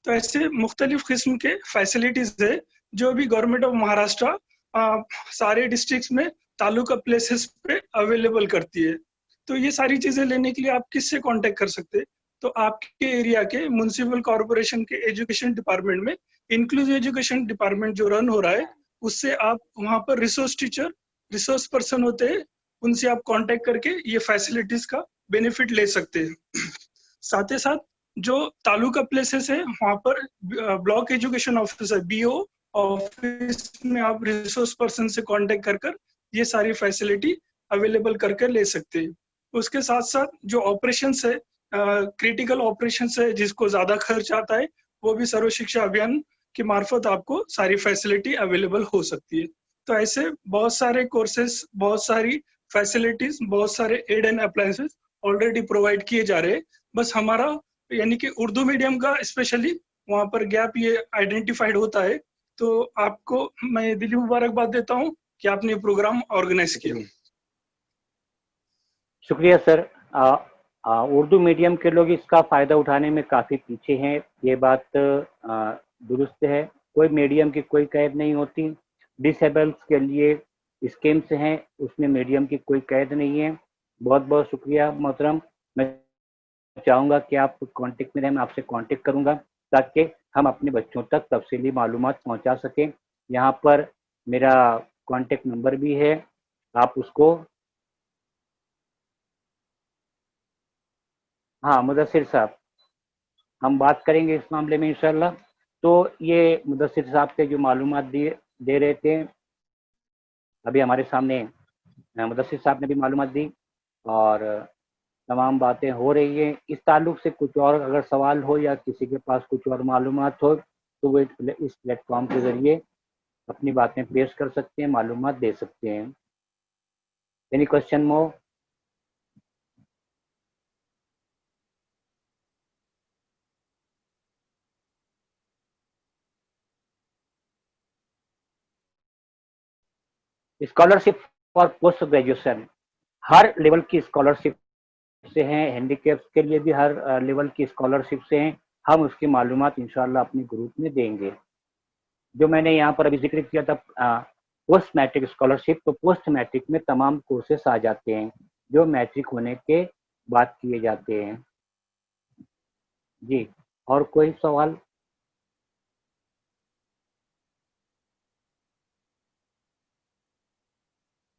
तो ऐसे मुख्तलिफ किस्म के फैसिलिटीज है जो अभी गवर्नमेंट ऑफ महाराष्ट्र सारे डिस्ट्रिक्ट्स में तालुका प्लेसेस पे अवेलेबल करती है। तो ये सारी चीजें लेने के लिए आप किससे कांटेक्ट कर सकते हैं? तो आपके एरिया के म्युनिसिपल कॉर्पोरेशन के एजुकेशन डिपार्टमेंट में इंक्लूसिव एजुकेशन डिपार्टमेंट जो रन हो रहा है, उससे आप वहाँ पर रिसोर्स टीचर, रिसोर्स पर्सन होते हैं, उनसे आप कांटेक्ट करके ये फैसिलिटीज का बेनिफिट ले सकते हैं। साथ ही साथ जो तालुका प्लेसेस है वहाँ पर block education officer BO office में आप रिसोर्स पर्सन से कांटेक्ट कर ये सारी फैसिलिटी अवेलेबल करके ले सकते हैं। उसके साथ साथ जो ऑपरेशंस है, क्रिटिकल ऑपरेशंस है जिसको ज्यादा खर्च आता है, वो भी सर्व शिक्षा अभियान की मार्फत आपको सारी फैसिलिटी अवेलेबल हो सकती है। तो ऐसे बहुत सारे कोर्सेस, बहुत सारी फैसिलिटीज, बहुत सारे aid and appliances already provide किए जा रहे हैं। बस हमारा यानी कि उर्दू मीडियम का स्पेशली वहाँ पर गैप ये आइडेंटिफाइड होता है। तो आपको मैं दिली मुबारकबाद देता हूँ कि आपने प्रोग्राम ऑर्गेनाइज किया। शुक्रिया सर। उर्दू मीडियम के लोग इसका फायदा उठाने में काफी पीछे हैं, ये बात दुरुस्त है। कोई मीडियम की कोई कैद नहीं होती। डिसेबल्स के लिए स्कीम्स हैं, उसमें मीडियम की कोई कैद नहीं है। बहुत बहुत शुक्रिया मोहतरम। मैं चाहूँगा कि आप कांटेक्ट में रहें, मैं आपसे कांटेक्ट करूँगा ताकि हम अपने बच्चों तक तफसीली मालूमात पहुँचा सकें। यहाँ पर मेरा कांटेक्ट नंबर भी है, आप उसको। हाँ मुदस्सिर साहब, हम बात करेंगे इस मामले में इंशाल्लाह। तो ये मुदस्सिर साहब से जो मालूमात दे रहे थे, अभी हमारे सामने मुदस्सिर साहब ने भी मालूमात दी और तमाम बातें हो रही हैं। इस ताल्लुक से कुछ और अगर सवाल हो या किसी के पास कुछ और मालूमात हो तो वो इस प्लेटफॉर्म के ज़रिए अपनी बातें पेश कर सकते हैं, मालूमात दे सकते हैं। Any question more? Scholarship for post graduation, her level की स्कॉलरशिप से हैं, हैंडीकैप्स के लिए भी हर लेवल की स्कॉलरशिप से हैं। हम उसकी मालूमात इंशाल्लाह अपने ग्रुप में देंगे। जो मैंने यहाँ पर अभी जिक्र किया था पोस्ट मैट्रिक स्कॉलरशिप, तो पोस्ट मैट्रिक में तमाम कोर्सेस आ जाते हैं जो मैट्रिक होने के बाद किए जाते हैं। जी, और कोई सवाल?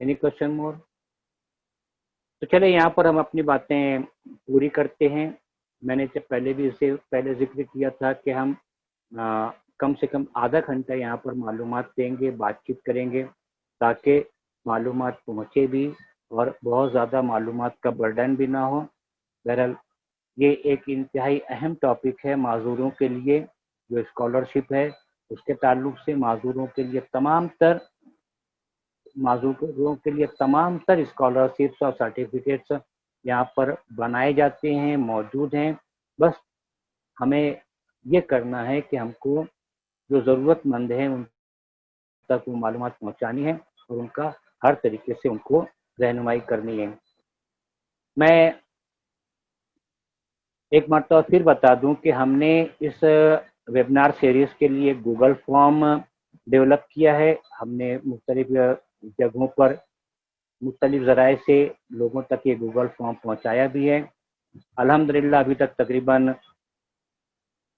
एनी क्वेश्चन मोर? तो चले यहाँ पर हम अपनी बातें पूरी करते हैं। मैंने पहले भी इसे पहले जिक्र किया था कि हम कम से कम आधा घंटा यहाँ पर मालूमात देंगे, बातचीत करेंगे ताकि मालूमात पहुँचे भी और बहुत ज़्यादा मालूमात का बर्डन भी ना हो। बहरहाल ये एक इंतहाई अहम टॉपिक है माजूरों के लिए। जो स्कॉलरशिप है उसके ताल्लुक से माजूरों के लिए तमाम तर स्कॉलरशिप्स और सर्टिफिकेट्स यहाँ पर बनाए जाते हैं, मौजूद हैं। बस हमें ये करना है कि हमको जो ज़रूरतमंद हैं उन तक वो मालूमात पहुँचानी है और उनका हर तरीके से उनको रहनुमाई करनी है। मैं एक मरतबा फिर बता दूं कि हमने इस वेबिनार सीरीज़ के लिए गूगल फॉर्म डेवलप किया है। हमने मुख्तलिफ जगहों पर मुख्तलिफ ज़राए से लोगों तक ये गूगल फॉर्म पहुंचाया भी है। अल्हम्दुलिल्लाह अभी तक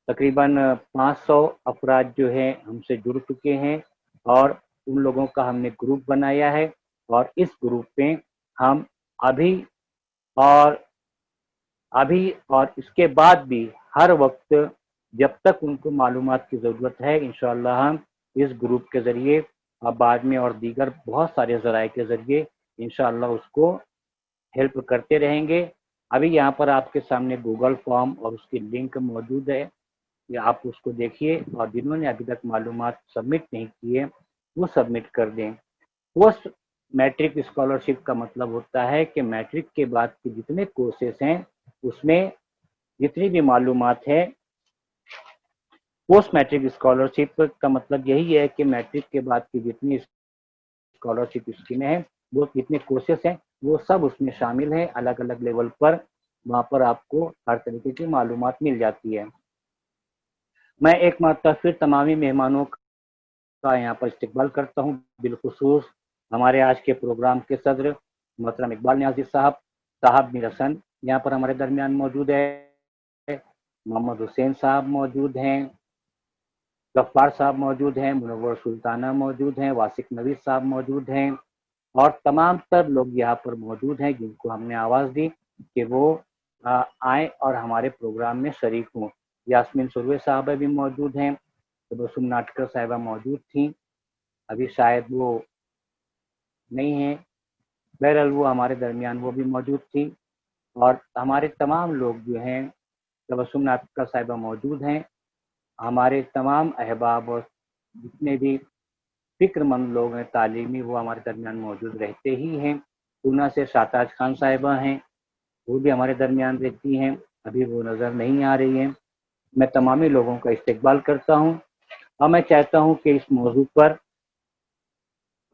तकरीबन 500 अफराद जो हैं हमसे जुड़ चुके हैं और उन लोगों का हमने ग्रुप बनाया है और इस ग्रुप में हम अभी और इसके बाद भी हर वक्त जब तक उनको मालूमात की ज़रूरत है इंशाअल्लाह हम इस ग्रुप के ज़रिए और बाद में और दीगर बहुत सारे ज़राए के ज़रिए इंशाअल्लाह उसको हेल्प करते रहेंगे। अभी यहाँ पर आपके सामने गूगल फॉर्म और उसकी लिंक मौजूद है, या आप उसको देखिए और जिन्होंने अभी तक मालूमात सबमिट नहीं किए वो सबमिट कर दें। पोस्ट मैट्रिक स्कॉलरशिप का मतलब होता है कि मैट्रिक के बाद के जितने कोर्सेस हैं उसमें जितनी भी मालूमात है, पोस्ट मैट्रिक स्कॉलरशिप का मतलब यही है कि मैट्रिक के बाद की जितनी स्कॉलरशिप स्कीमें हैं, वो जितने कोर्सेस हैं وہ سب اس میں شامل ہیں الگ الگ لیول پر. وہاں پر آپ کو ہر طریقے کی معلومات مل جاتی ہے. میں ایک مرتبہ پھر تمامی مہمانوں کا یہاں پر استقبال کرتا ہوں، بالخصوص ہمارے آج کے پروگرام کے صدر محترم اقبال نیازی صاحب میر حسن یہاں پر ہمارے درمیان موجود ہے، محمد حسین صاحب موجود ہیں، غفار صاحب موجود ہیں، منور سلطانہ موجود ہیں، واسق نوید صاحب موجود ہیں، اور تمام تر لوگ یہاں پر موجود ہیں جن کو ہم نے آواز دی کہ وہ آئیں اور ہمارے پروگرام میں شریک ہوں. یاسمین سروے صاحبہ بھی موجود ہیں، تبسم ناٹکر صاحبہ موجود تھیں، ابھی شاید وہ نہیں ہیں، بہرحال وہ ہمارے درمیان وہ بھی موجود تھی. اور ہمارے تمام لوگ جو ہیں، تبسم ناٹکر صاحبہ موجود ہیں، ہمارے تمام احباب اور جتنے بھی فکر مند لوگ ہیں تعلیمی وہ ہمارے درمیان موجود رہتے ہی ہیں. پونا سے شاتاج خان صاحبہ ہیں، وہ بھی ہمارے درمیان رہتی ہیں، ابھی وہ نظر نہیں آ رہی ہیں. میں تمامی لوگوں کا استقبال کرتا ہوں اور میں چاہتا ہوں کہ اس موضوع پر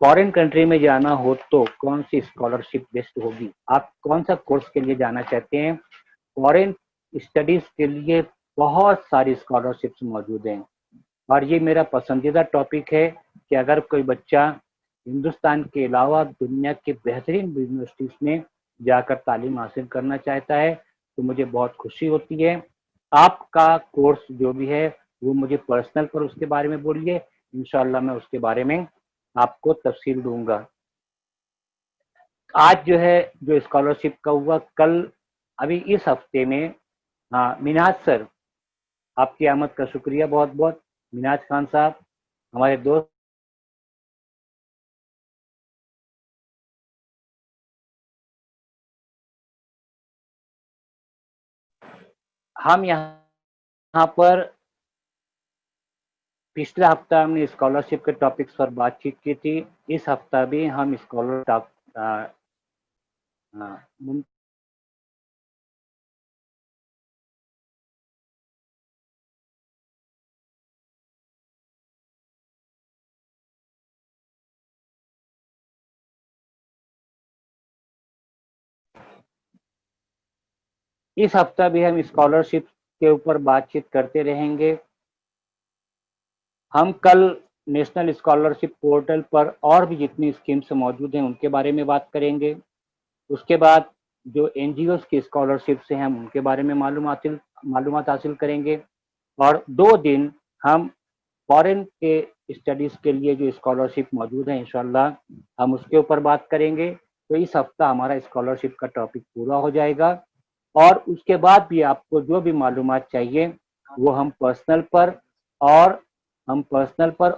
فارن کنٹری میں جانا ہو تو کون سی اسکالرشپ بیسٹ ہوگی، آپ کون سا کورس کے لیے جانا چاہتے ہیں. فارن اسٹڈیز کے لیے بہت ساری اسکالرشپس موجود ہیں اور یہ میرا پسندیدہ ٹاپک ہے کہ اگر کوئی بچہ ہندوستان کے علاوہ دنیا کے بہترین یونیورسٹیز میں جا کر تعلیم حاصل کرنا چاہتا ہے تو مجھے بہت خوشی ہوتی ہے. آپ کا کورس جو بھی ہے وہ مجھے پرسنل پر اس کے بارے میں بولیے، انشاءاللہ میں اس کے بارے میں آپ کو تفصیل دوں گا. آج جو ہے جو اسکالرشپ کا ہوا، کل ابھی اس ہفتے میں مناج سر، آپ کی آمد کا شکریہ بہت بہت. مناج خان صاحب ہمارے دوست، ہم یہاں پر پچھلا ہفتہ ہم نے اسکالرشپ کے ٹاپکس پر بات چیت کی تھی، اس ہفتہ بھی ہم اس ہفتہ بھی ہم اسکالرشپ کے اوپر بات چیت کرتے رہیں گے. ہم کل نیشنل اسکالرشپ پورٹل پر اور بھی جتنی اسکیمس موجود ہیں ان کے بارے میں بات کریں گے. اس کے بعد جو این جی اوز کی اسکالرشپس ہیں ہم ان کے بارے میں معلومات حاصل کریں گے. اور 2 دن ہم فارن کے اسٹڈیز کے لیے جو اسکالرشپ موجود ہیں انشاءاللہ ہم اس کے اوپر بات کریں گے. تو اس ہفتہ ہمارا اسکالرشپ کا ٹاپک پورا ہو جائے گا اور اس کے بعد بھی آپ کو جو بھی معلومات چاہیے وہ ہم پرسنل پر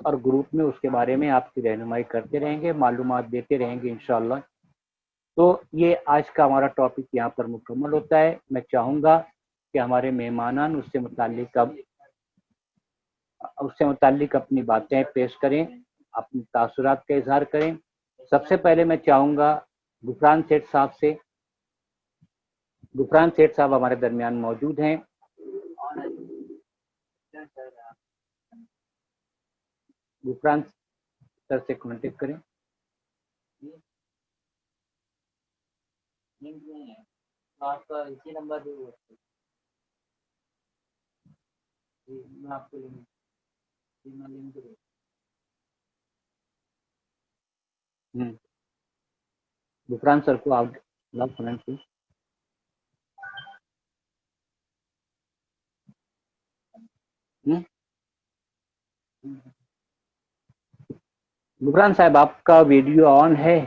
اور گروپ میں اس کے بارے میں آپ کی رہنمائی کرتے رہیں گے، معلومات دیتے رہیں گے انشاءاللہ. تو یہ آج کا ہمارا ٹاپک یہاں پر مکمل ہوتا ہے. میں چاہوں گا کہ ہمارے مہمانان اس سے متعلق اپنی باتیں پیش کریں، اپنے تاثرات کا اظہار کریں. سب سے پہلے میں چاہوں گا غفران سیٹھ صاحب سے. غفران سیٹھ صاحب ہمارے درمیان موجود ہیں. غفران سر سے کانٹیکٹ کریں. اسی نمبر غفران سر کو آپ غفران صاحب آپ کا ویڈیو آن ہے؟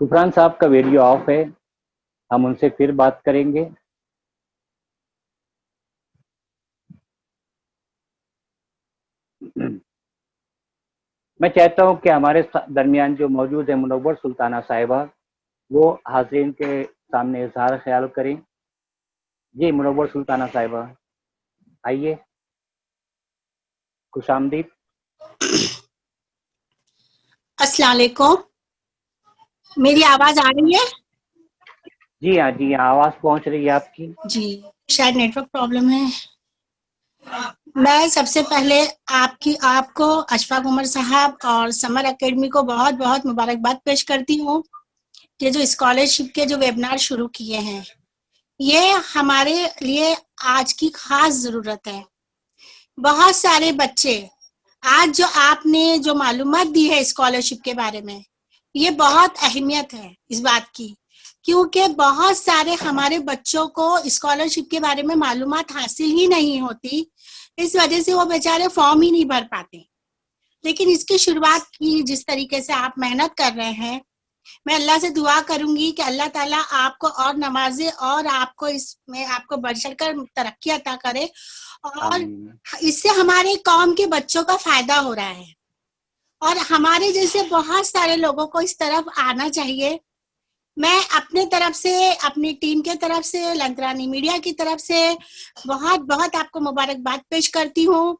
غفران صاحب کا ویڈیو آف ہے، ہم ان سے پھر بات کریں گے. میں چاہتا ہوں کہ ہمارے درمیان جو موجود ہے منور سلطانہ صاحبہ وہ حاضرین کے سامنے اظہار خیال کریں. جی منور سلطانہ صاحبہ آئیے، خوش آمدید. السلام علیکم، میری آواز آ رہی ہے؟ جی ہاں آواز پہنچ رہی ہے آپ کی. جی شاید نیٹورک پرابلم ہے. میں سب سے پہلے آپ کو اشفاق عمر صاحب اور سمر اکیڈمی کو بہت بہت مبارکباد پیش کرتی ہوں کہ جو اسکالرشپ کے جو ویبنار شروع کیے ہیں یہ ہمارے لیے آج کی خاص ضرورت ہے. بہت سارے بچے آج جو آپ نے جو معلومات دی ہے اسکالرشپ کے بارے میں یہ بہت اہمیت ہے اس بات کی، کیونکہ بہت سارے ہمارے بچوں کو اسکالرشپ کے بارے میں معلومات حاصل ہی نہیں ہوتی، اس وجہ سے وہ بیچارے فارم ہی نہیں بھر پاتے. لیکن اس کی شروعات کی جس طریقے سے آپ محنت کر رہے ہیں، میں اللہ سے دعا کروں گی کہ اللہ تعالیٰ آپ کو اور نوازے اور آپ کو اس میں آپ کو بڑھ چڑھ کر ترقی عطا کرے، اور اس سے ہمارے قوم کے بچوں کا فائدہ ہو رہا ہے اور ہمارے جیسے بہت سارے لوگوں کو اس طرف آنا چاہیے. میں اپنے طرف سے، اپنی ٹیم کے طرف سے، لنترانی میڈیا کی طرف سے بہت بہت آپ کو مبارکباد پیش کرتی ہوں،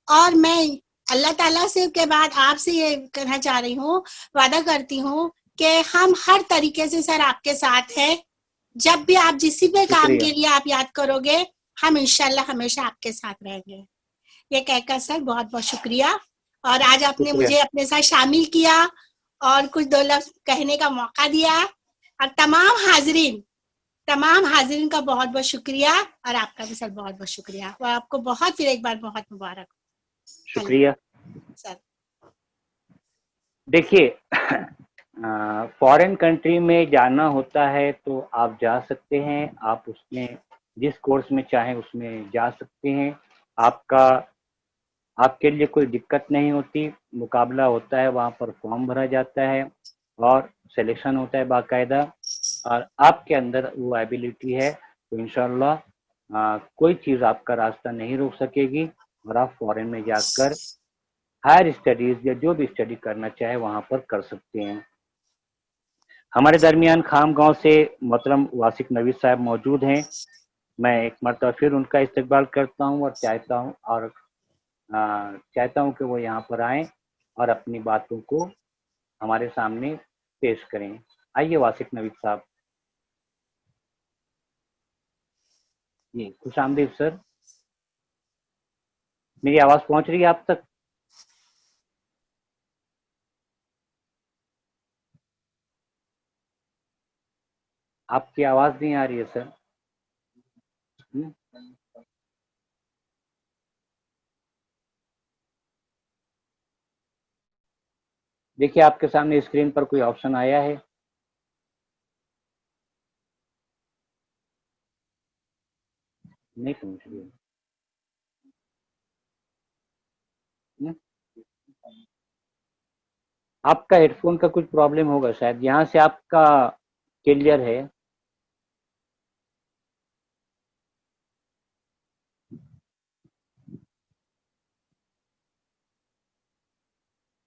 اور میں اللہ تعالیٰ سے کے بعد آپ سے یہ کہنا چاہ رہی ہوں، وعدہ کرتی ہوں کہ ہم ہر طریقے سے سر آپ کے ساتھ ہیں. جب بھی آپ جسی بھی کام کے لیے آپ یاد کرو گے ہم انشاءاللہ ہمیشہ آپ کے ساتھ رہیں گے. یہ کہہ کر سر بہت بہت شکریہ، اور آج آپ نے مجھے اپنے ساتھ شامل کیا اور کچھ دو لفظ کہنے کا موقع دیا، اور تمام حاضرین کا بہت بہت شکریہ، اور آپ کا بھی سر بہت بہت شکریہ، اور آپ کو بہت پھر ایک بار بہت مبارک. شکریہ سر دیکھیے، فارن کنٹری میں جانا ہوتا ہے تو آپ جا سکتے ہیں، آپ اس میں جس کورس میں چاہیں اس میں جا سکتے ہیں، آپ کے لیے کوئی دقت نہیں ہوتی. مقابلہ ہوتا ہے، وہاں پر فارم بھرا جاتا ہے اور سلیکشن ہوتا ہے باقاعدہ، اور آپ کے اندر وہ ایبیلٹی ہے تو انشاءاللہ کوئی چیز آپ کا راستہ نہیں روک سکے گی، اور آپ فارن میں جا کر ہائر اسٹڈیز یا جو بھی اسٹڈی کرنا چاہے وہاں پر کر سکتے ہیں. ہمارے درمیان خام گاؤں سے محترم واسق نوید صاحب موجود ہیں. میں ایک مرتبہ پھر ان کا استقبال کرتا ہوں اور چاہتا ہوں کہ وہ یہاں پر آئیں اور اپنی باتوں کو ہمارے سامنے پیش کریں. آئیے واسق نوید صاحب. جی خوش آمدید سر. میری آواز پہنچ رہی ہے آپ تک؟ آپ کی آواز نہیں آ رہی ہے سر. دیکھیے آپ کے سامنے اسکرین پر کوئی آپشن آیا ہے؟ نہیں پہنچ رہی ہے. آپ کا ہیڈ فون کا کچھ پرابلم ہوگا شاید. یہاں سے آپ کا کلیئر ہے.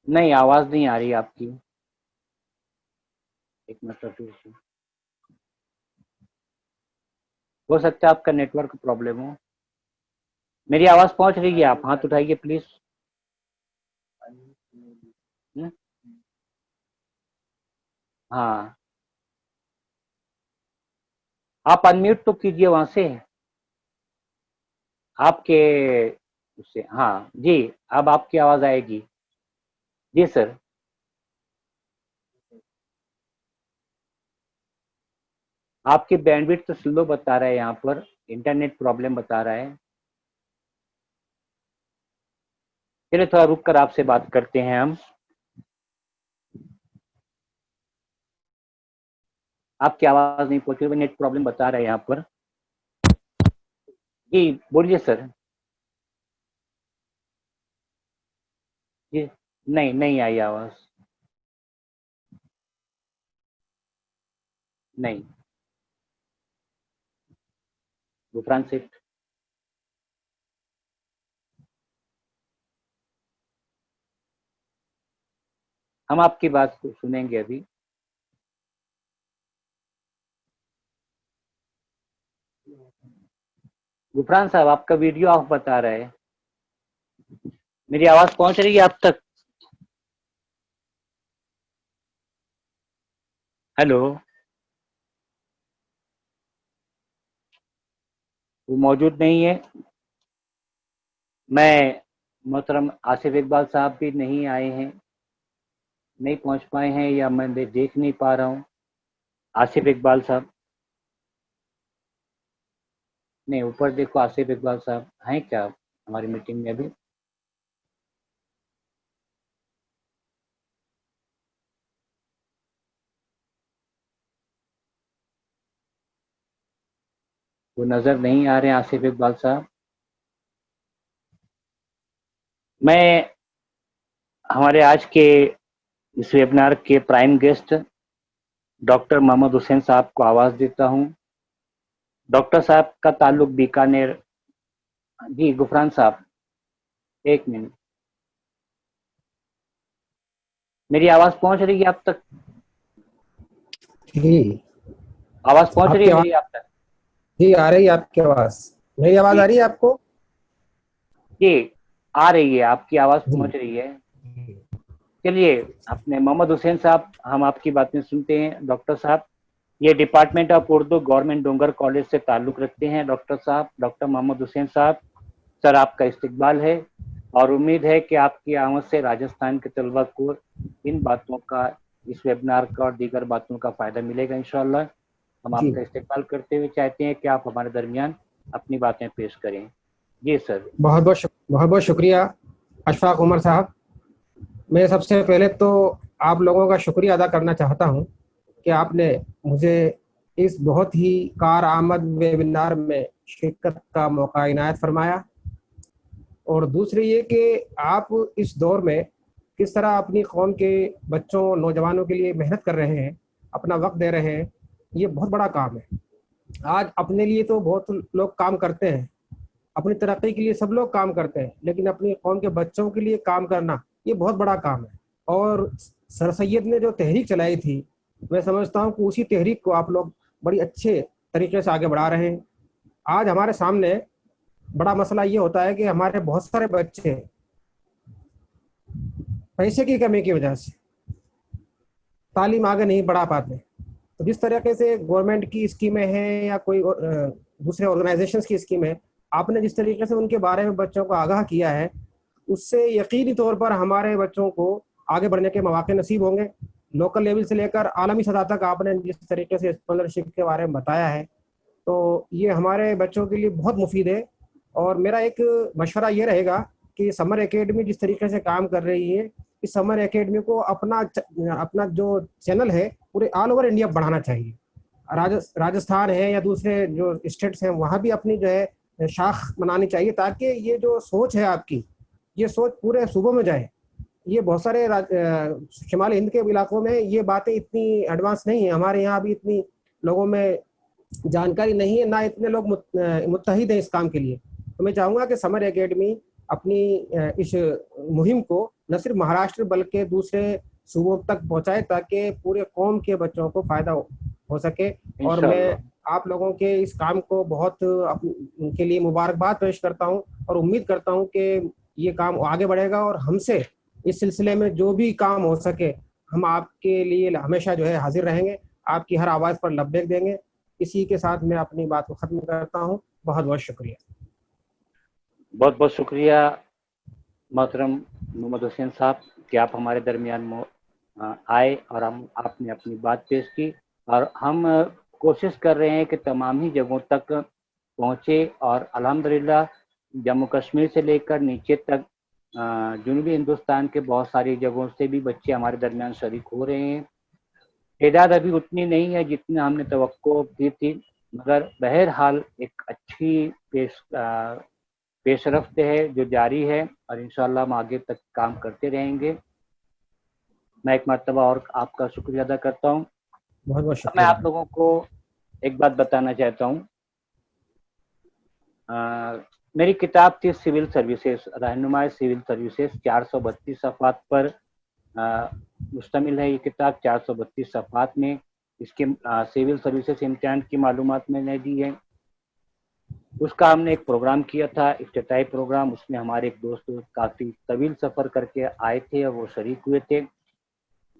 نہیں آواز نہیں آ رہی آپ کی. ایک منٹ پھر سے. ہو سکتا ہے آپ کا نیٹ ورک پرابلم ہو. میری آواز پہنچ رہی ہے؟ آپ ہاتھ اٹھائیے پلیز. ہاں آپ انمیوٹ تو کیجئے وہاں سے آپ کے اس سے. ہاں جی اب آپ کی آواز آئے گی. جی سر. آپ کی بینڈ وڈتھ تو سلو بتا رہا ہے، یہاں پر انٹرنیٹ پرابلم بتا رہا ہے. چلے تھوڑا رک کر آپ سے بات کرتے ہیں ہم. آپ کی آواز نہیں پہنچ رہی، نیٹ پرابلم بتا رہا ہے یہاں پر. جی بولیے سر. جی نہیں آئی آواز. نہیں غفران سے. ہم آپ کی بات کو سنیں گے ابھی. غفران صاحب آپ کا ویڈیو آف بتا رہا ہے. میری آواز پہنچ رہی ہے آپ تک؟ ہیلو. وہ موجود نہیں ہے. میں محترم آصف اقبال صاحب بھی نہیں آئے ہیں, نہیں پہنچ پائے ہیں, یا میں دیکھ نہیں پا رہا ہوں. آصف اقبال صاحب نہیں, اوپر دیکھو, آصف اقبال صاحب ہیں کیا ہماری میٹنگ میں ابھی؟ وہ نظر نہیں آ رہے ہیں آصف اقبال صاحب. میں ہمارے آج کے اس ویبنار کے پرائم گیسٹ ڈاکٹر محمد حسین صاحب کو آواز دیتا ہوں. ڈاکٹر صاحب کا تعلق بیکانیر. جی غفران صاحب, ایک منٹ, میری آواز پہنچ رہی ہے آپ تک؟ جی آواز پہنچ رہی ہے میری آپ تک؟ جی آ رہی ہے آپ کی آواز. میری آواز آ رہی ہے آپ کو؟ جی آ رہی ہے, آپ کی آواز پہنچ رہی ہے. چلیے, اپنے محمد حسین صاحب, ہم آپ کی باتیں سنتے ہیں. ڈاکٹر صاحب یہ department of Urdu government Dungar college سے تعلق رکھتے ہیں. ڈاکٹر صاحب, ڈاکٹر محمد حسین صاحب, سر آپ کا استقبال ہے, اور امید ہے کہ آپ کی آمد سے راجستھان کے طلبہ کو ان باتوں کا, اس ویبنار کا اور دیگر باتوں کا فائدہ ملے گا انشاءاللہ. ہم آپ جی کا استقبال کرتے ہوئے چاہتے ہیں کہ آپ ہمارے درمیان اپنی باتیں پیش کریں. جی سر. بہت بہت شکریہ اشفاق عمر صاحب. میں سب سے پہلے تو آپ لوگوں کا شکریہ ادا کرنا چاہتا ہوں کہ آپ نے مجھے اس بہت ہی کارآمد ویبنار میں شرکت کا موقع عنایت فرمایا. اور دوسری یہ کہ آپ اس دور میں کس طرح اپنی قوم کے بچوں نوجوانوں کے لیے محنت کر رہے ہیں, اپنا وقت دے رہے ہیں. یہ بہت بڑا کام ہے. آج اپنے لیے تو بہت لوگ کام کرتے ہیں, اپنی ترقی کے لیے سب لوگ کام کرتے ہیں, لیکن اپنی قوم کے بچوں کے لیے کام کرنا یہ بہت بڑا کام ہے. اور سر سید نے جو تحریک چلائی تھی, میں سمجھتا ہوں کہ اسی تحریک کو آپ لوگ بڑی اچھے طریقے سے آگے بڑھا رہے ہیں. آج ہمارے سامنے بڑا مسئلہ یہ ہوتا ہے کہ ہمارے بہت سارے بچے پیسے کی کمی کی وجہ سے تعلیم آگے نہیں بڑھا پاتے. تو جس طریقے سے گورنمنٹ کی اسکیمیں ہیں یا کوئی دوسرے آرگنائزیشنز کی اسکیمیں, آپ نے جس طریقے سے ان کے بارے میں بچوں کو آگاہ کیا ہے, اس سے یقینی طور پر ہمارے بچوں کو آگے بڑھنے کے مواقع نصیب ہوں گے. لوکل لیول سے لے کر عالمی سطح تک آپ نے جس طریقے سے اسکالرشپ کے بارے میں بتایا ہے, تو یہ ہمارے بچوں کے لیے بہت مفید ہے. اور میرا ایک مشورہ یہ رہے گا کہ سمر اکیڈمی جس طریقے سے کام کر رہی ہے, اس سمر اکیڈمی کو اپنا جو چینل ہے پورے آل اوور انڈیا بڑھانا چاہیے. راجستھان ہے یا دوسرے جو اسٹیٹس ہیں وہاں بھی اپنی جو ہے شاخ بنانی چاہیے, تاکہ یہ جو سوچ ہے آپ کی, یہ سوچ پورے صوبوں میں جائے. یہ بہت سارے شمالی ہند کے علاقوں میں یہ باتیں اتنی ایڈوانس نہیں ہیں, ہمارے یہاں بھی اتنی لوگوں میں جانکاری نہیں ہے, نہ اتنے لوگ متحد ہیں اس کام کے لیے. تو میں چاہوں گا کہ سمر اکیڈمی اپنی اس مہم کو نہ صرف مہاراشٹر بلکہ دوسرے صوبوں تک پہنچائے, تاکہ پورے قوم کے بچوں کو فائدہ ہو سکے. اور میں آپ لوگوں کے اس کام کو بہت ان کے لیے مبارکباد پیش کرتا ہوں, اور امید کرتا ہوں کہ یہ کام آگے بڑھے گا, اور ہم سے اس سلسلے میں جو بھی کام ہو سکے ہم آپ کے لیے ہمیشہ جو ہے حاضر رہیں گے, آپ کی ہر آواز پر لبیک دیں گے. اسی کے ساتھ میں اپنی بات کو ختم کرتا ہوں. بہت بہت شکریہ. بہت بہت شکریہ محترم محمد حسین صاحب کہ آپ ہمارے درمیان آئے اور آپ نے اپنی بات پیش کی, اور ہم کوشش کر رہے ہیں کہ تمام ہی جگہوں تک پہنچے, اور الحمدللہ جموں کشمیر سے لے کر نیچے تک جنوبی ہندوستان کے بہت ساری جگہوں سے بھی بچے ہمارے درمیان شریک ہو رہے ہیں. تعداد ابھی اتنی نہیں ہے جتنا ہم نے توقع کی تھی, مگر بہرحال ایک اچھی پیش رفت ہے جو جاری ہے, اور انشاءاللہ ہم آگے تک کام کرتے رہیں گے. میں ایک مرتبہ اور آپ کا شکریہ ادا کرتا ہوں. بہت بہت شکریہ. میں آپ لوگوں کو ایک بات بتانا چاہتا ہوں. میری کتاب تھی سول سروسز, رہنمائی سول سروسز, 432 صفحات پر مشتمل ہے یہ کتاب. 432 صفحات میں اس کے سول سروسز امتحان کی معلومات میں نے دی ہے. اس کا ہم نے ایک پروگرام کیا تھا, افتتاحی پروگرام. اس میں ہمارے ایک دوست کافی طویل سفر کر کے آئے تھے اور وہ شریک ہوئے تھے.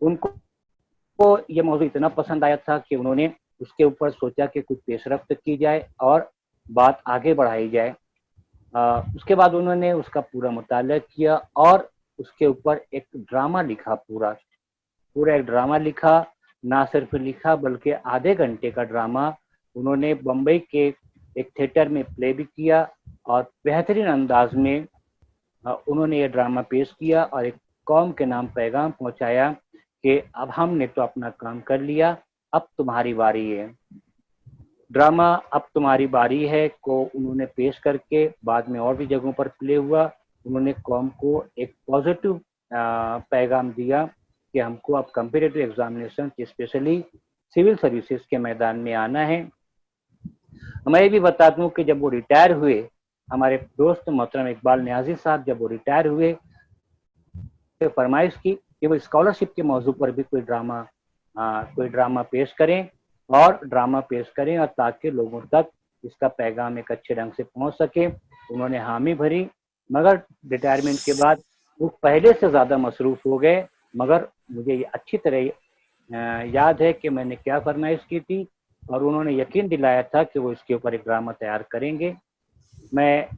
ان کو یہ موضوع اتنا پسند آیا تھا کہ انہوں نے اس کے اوپر سوچا کہ کچھ پیش رفت کی جائے, اور बात आगे बढ़ाई जाए। उसके बाद उन्होंने उसका पूरा मुताला किया और उसके ऊपर एक ड्रामा लिखा, पूरा एक ड्रामा लिखा। ना सिर्फ लिखा बल्कि आधे घंटे का ड्रामा उन्होंने बम्बई के एक थिएटर में प्ले भी किया और बेहतरीन अंदाज में उन्होंने ये ड्रामा पेश किया और एक कौम के नाम पैगाम पहुंचाया कि अब हमने तो अपना काम कर लिया, अब तुम्हारी बारी है। ड्रामा अब तुम्हारी बारी है को उन्होंने पेश करके बाद में और भी जगहों पर प्ले हुआ। उन्होंने कौम को एक पॉजिटिव पैगाम दिया कि हमको अब competitive examination specially civil services के मैदान में आना है। मैं ये भी बता दूं कि जब वो रिटायर हुए, हमारे दोस्त मोहतरम इकबाल नियाजी साहब जब वो रिटायर हुए, फरमाइश की कि वो स्कॉलरशिप के मौजू पर भी कोई ड्रामा पेश करें और ताकि लोगों तक इसका पैगाम एक अच्छे ढंग से पहुंच सके। उन्होंने हामी भरी, मगर रिटायरमेंट के बाद वो पहले से ज़्यादा मसरूफ़ हो गए। मगर मुझे ये अच्छी तरह याद है कि मैंने क्या फरमाइश की थी और उन्होंने यकीन दिलाया था कि वो इसके ऊपर एक ड्रामा तैयार करेंगे। मैं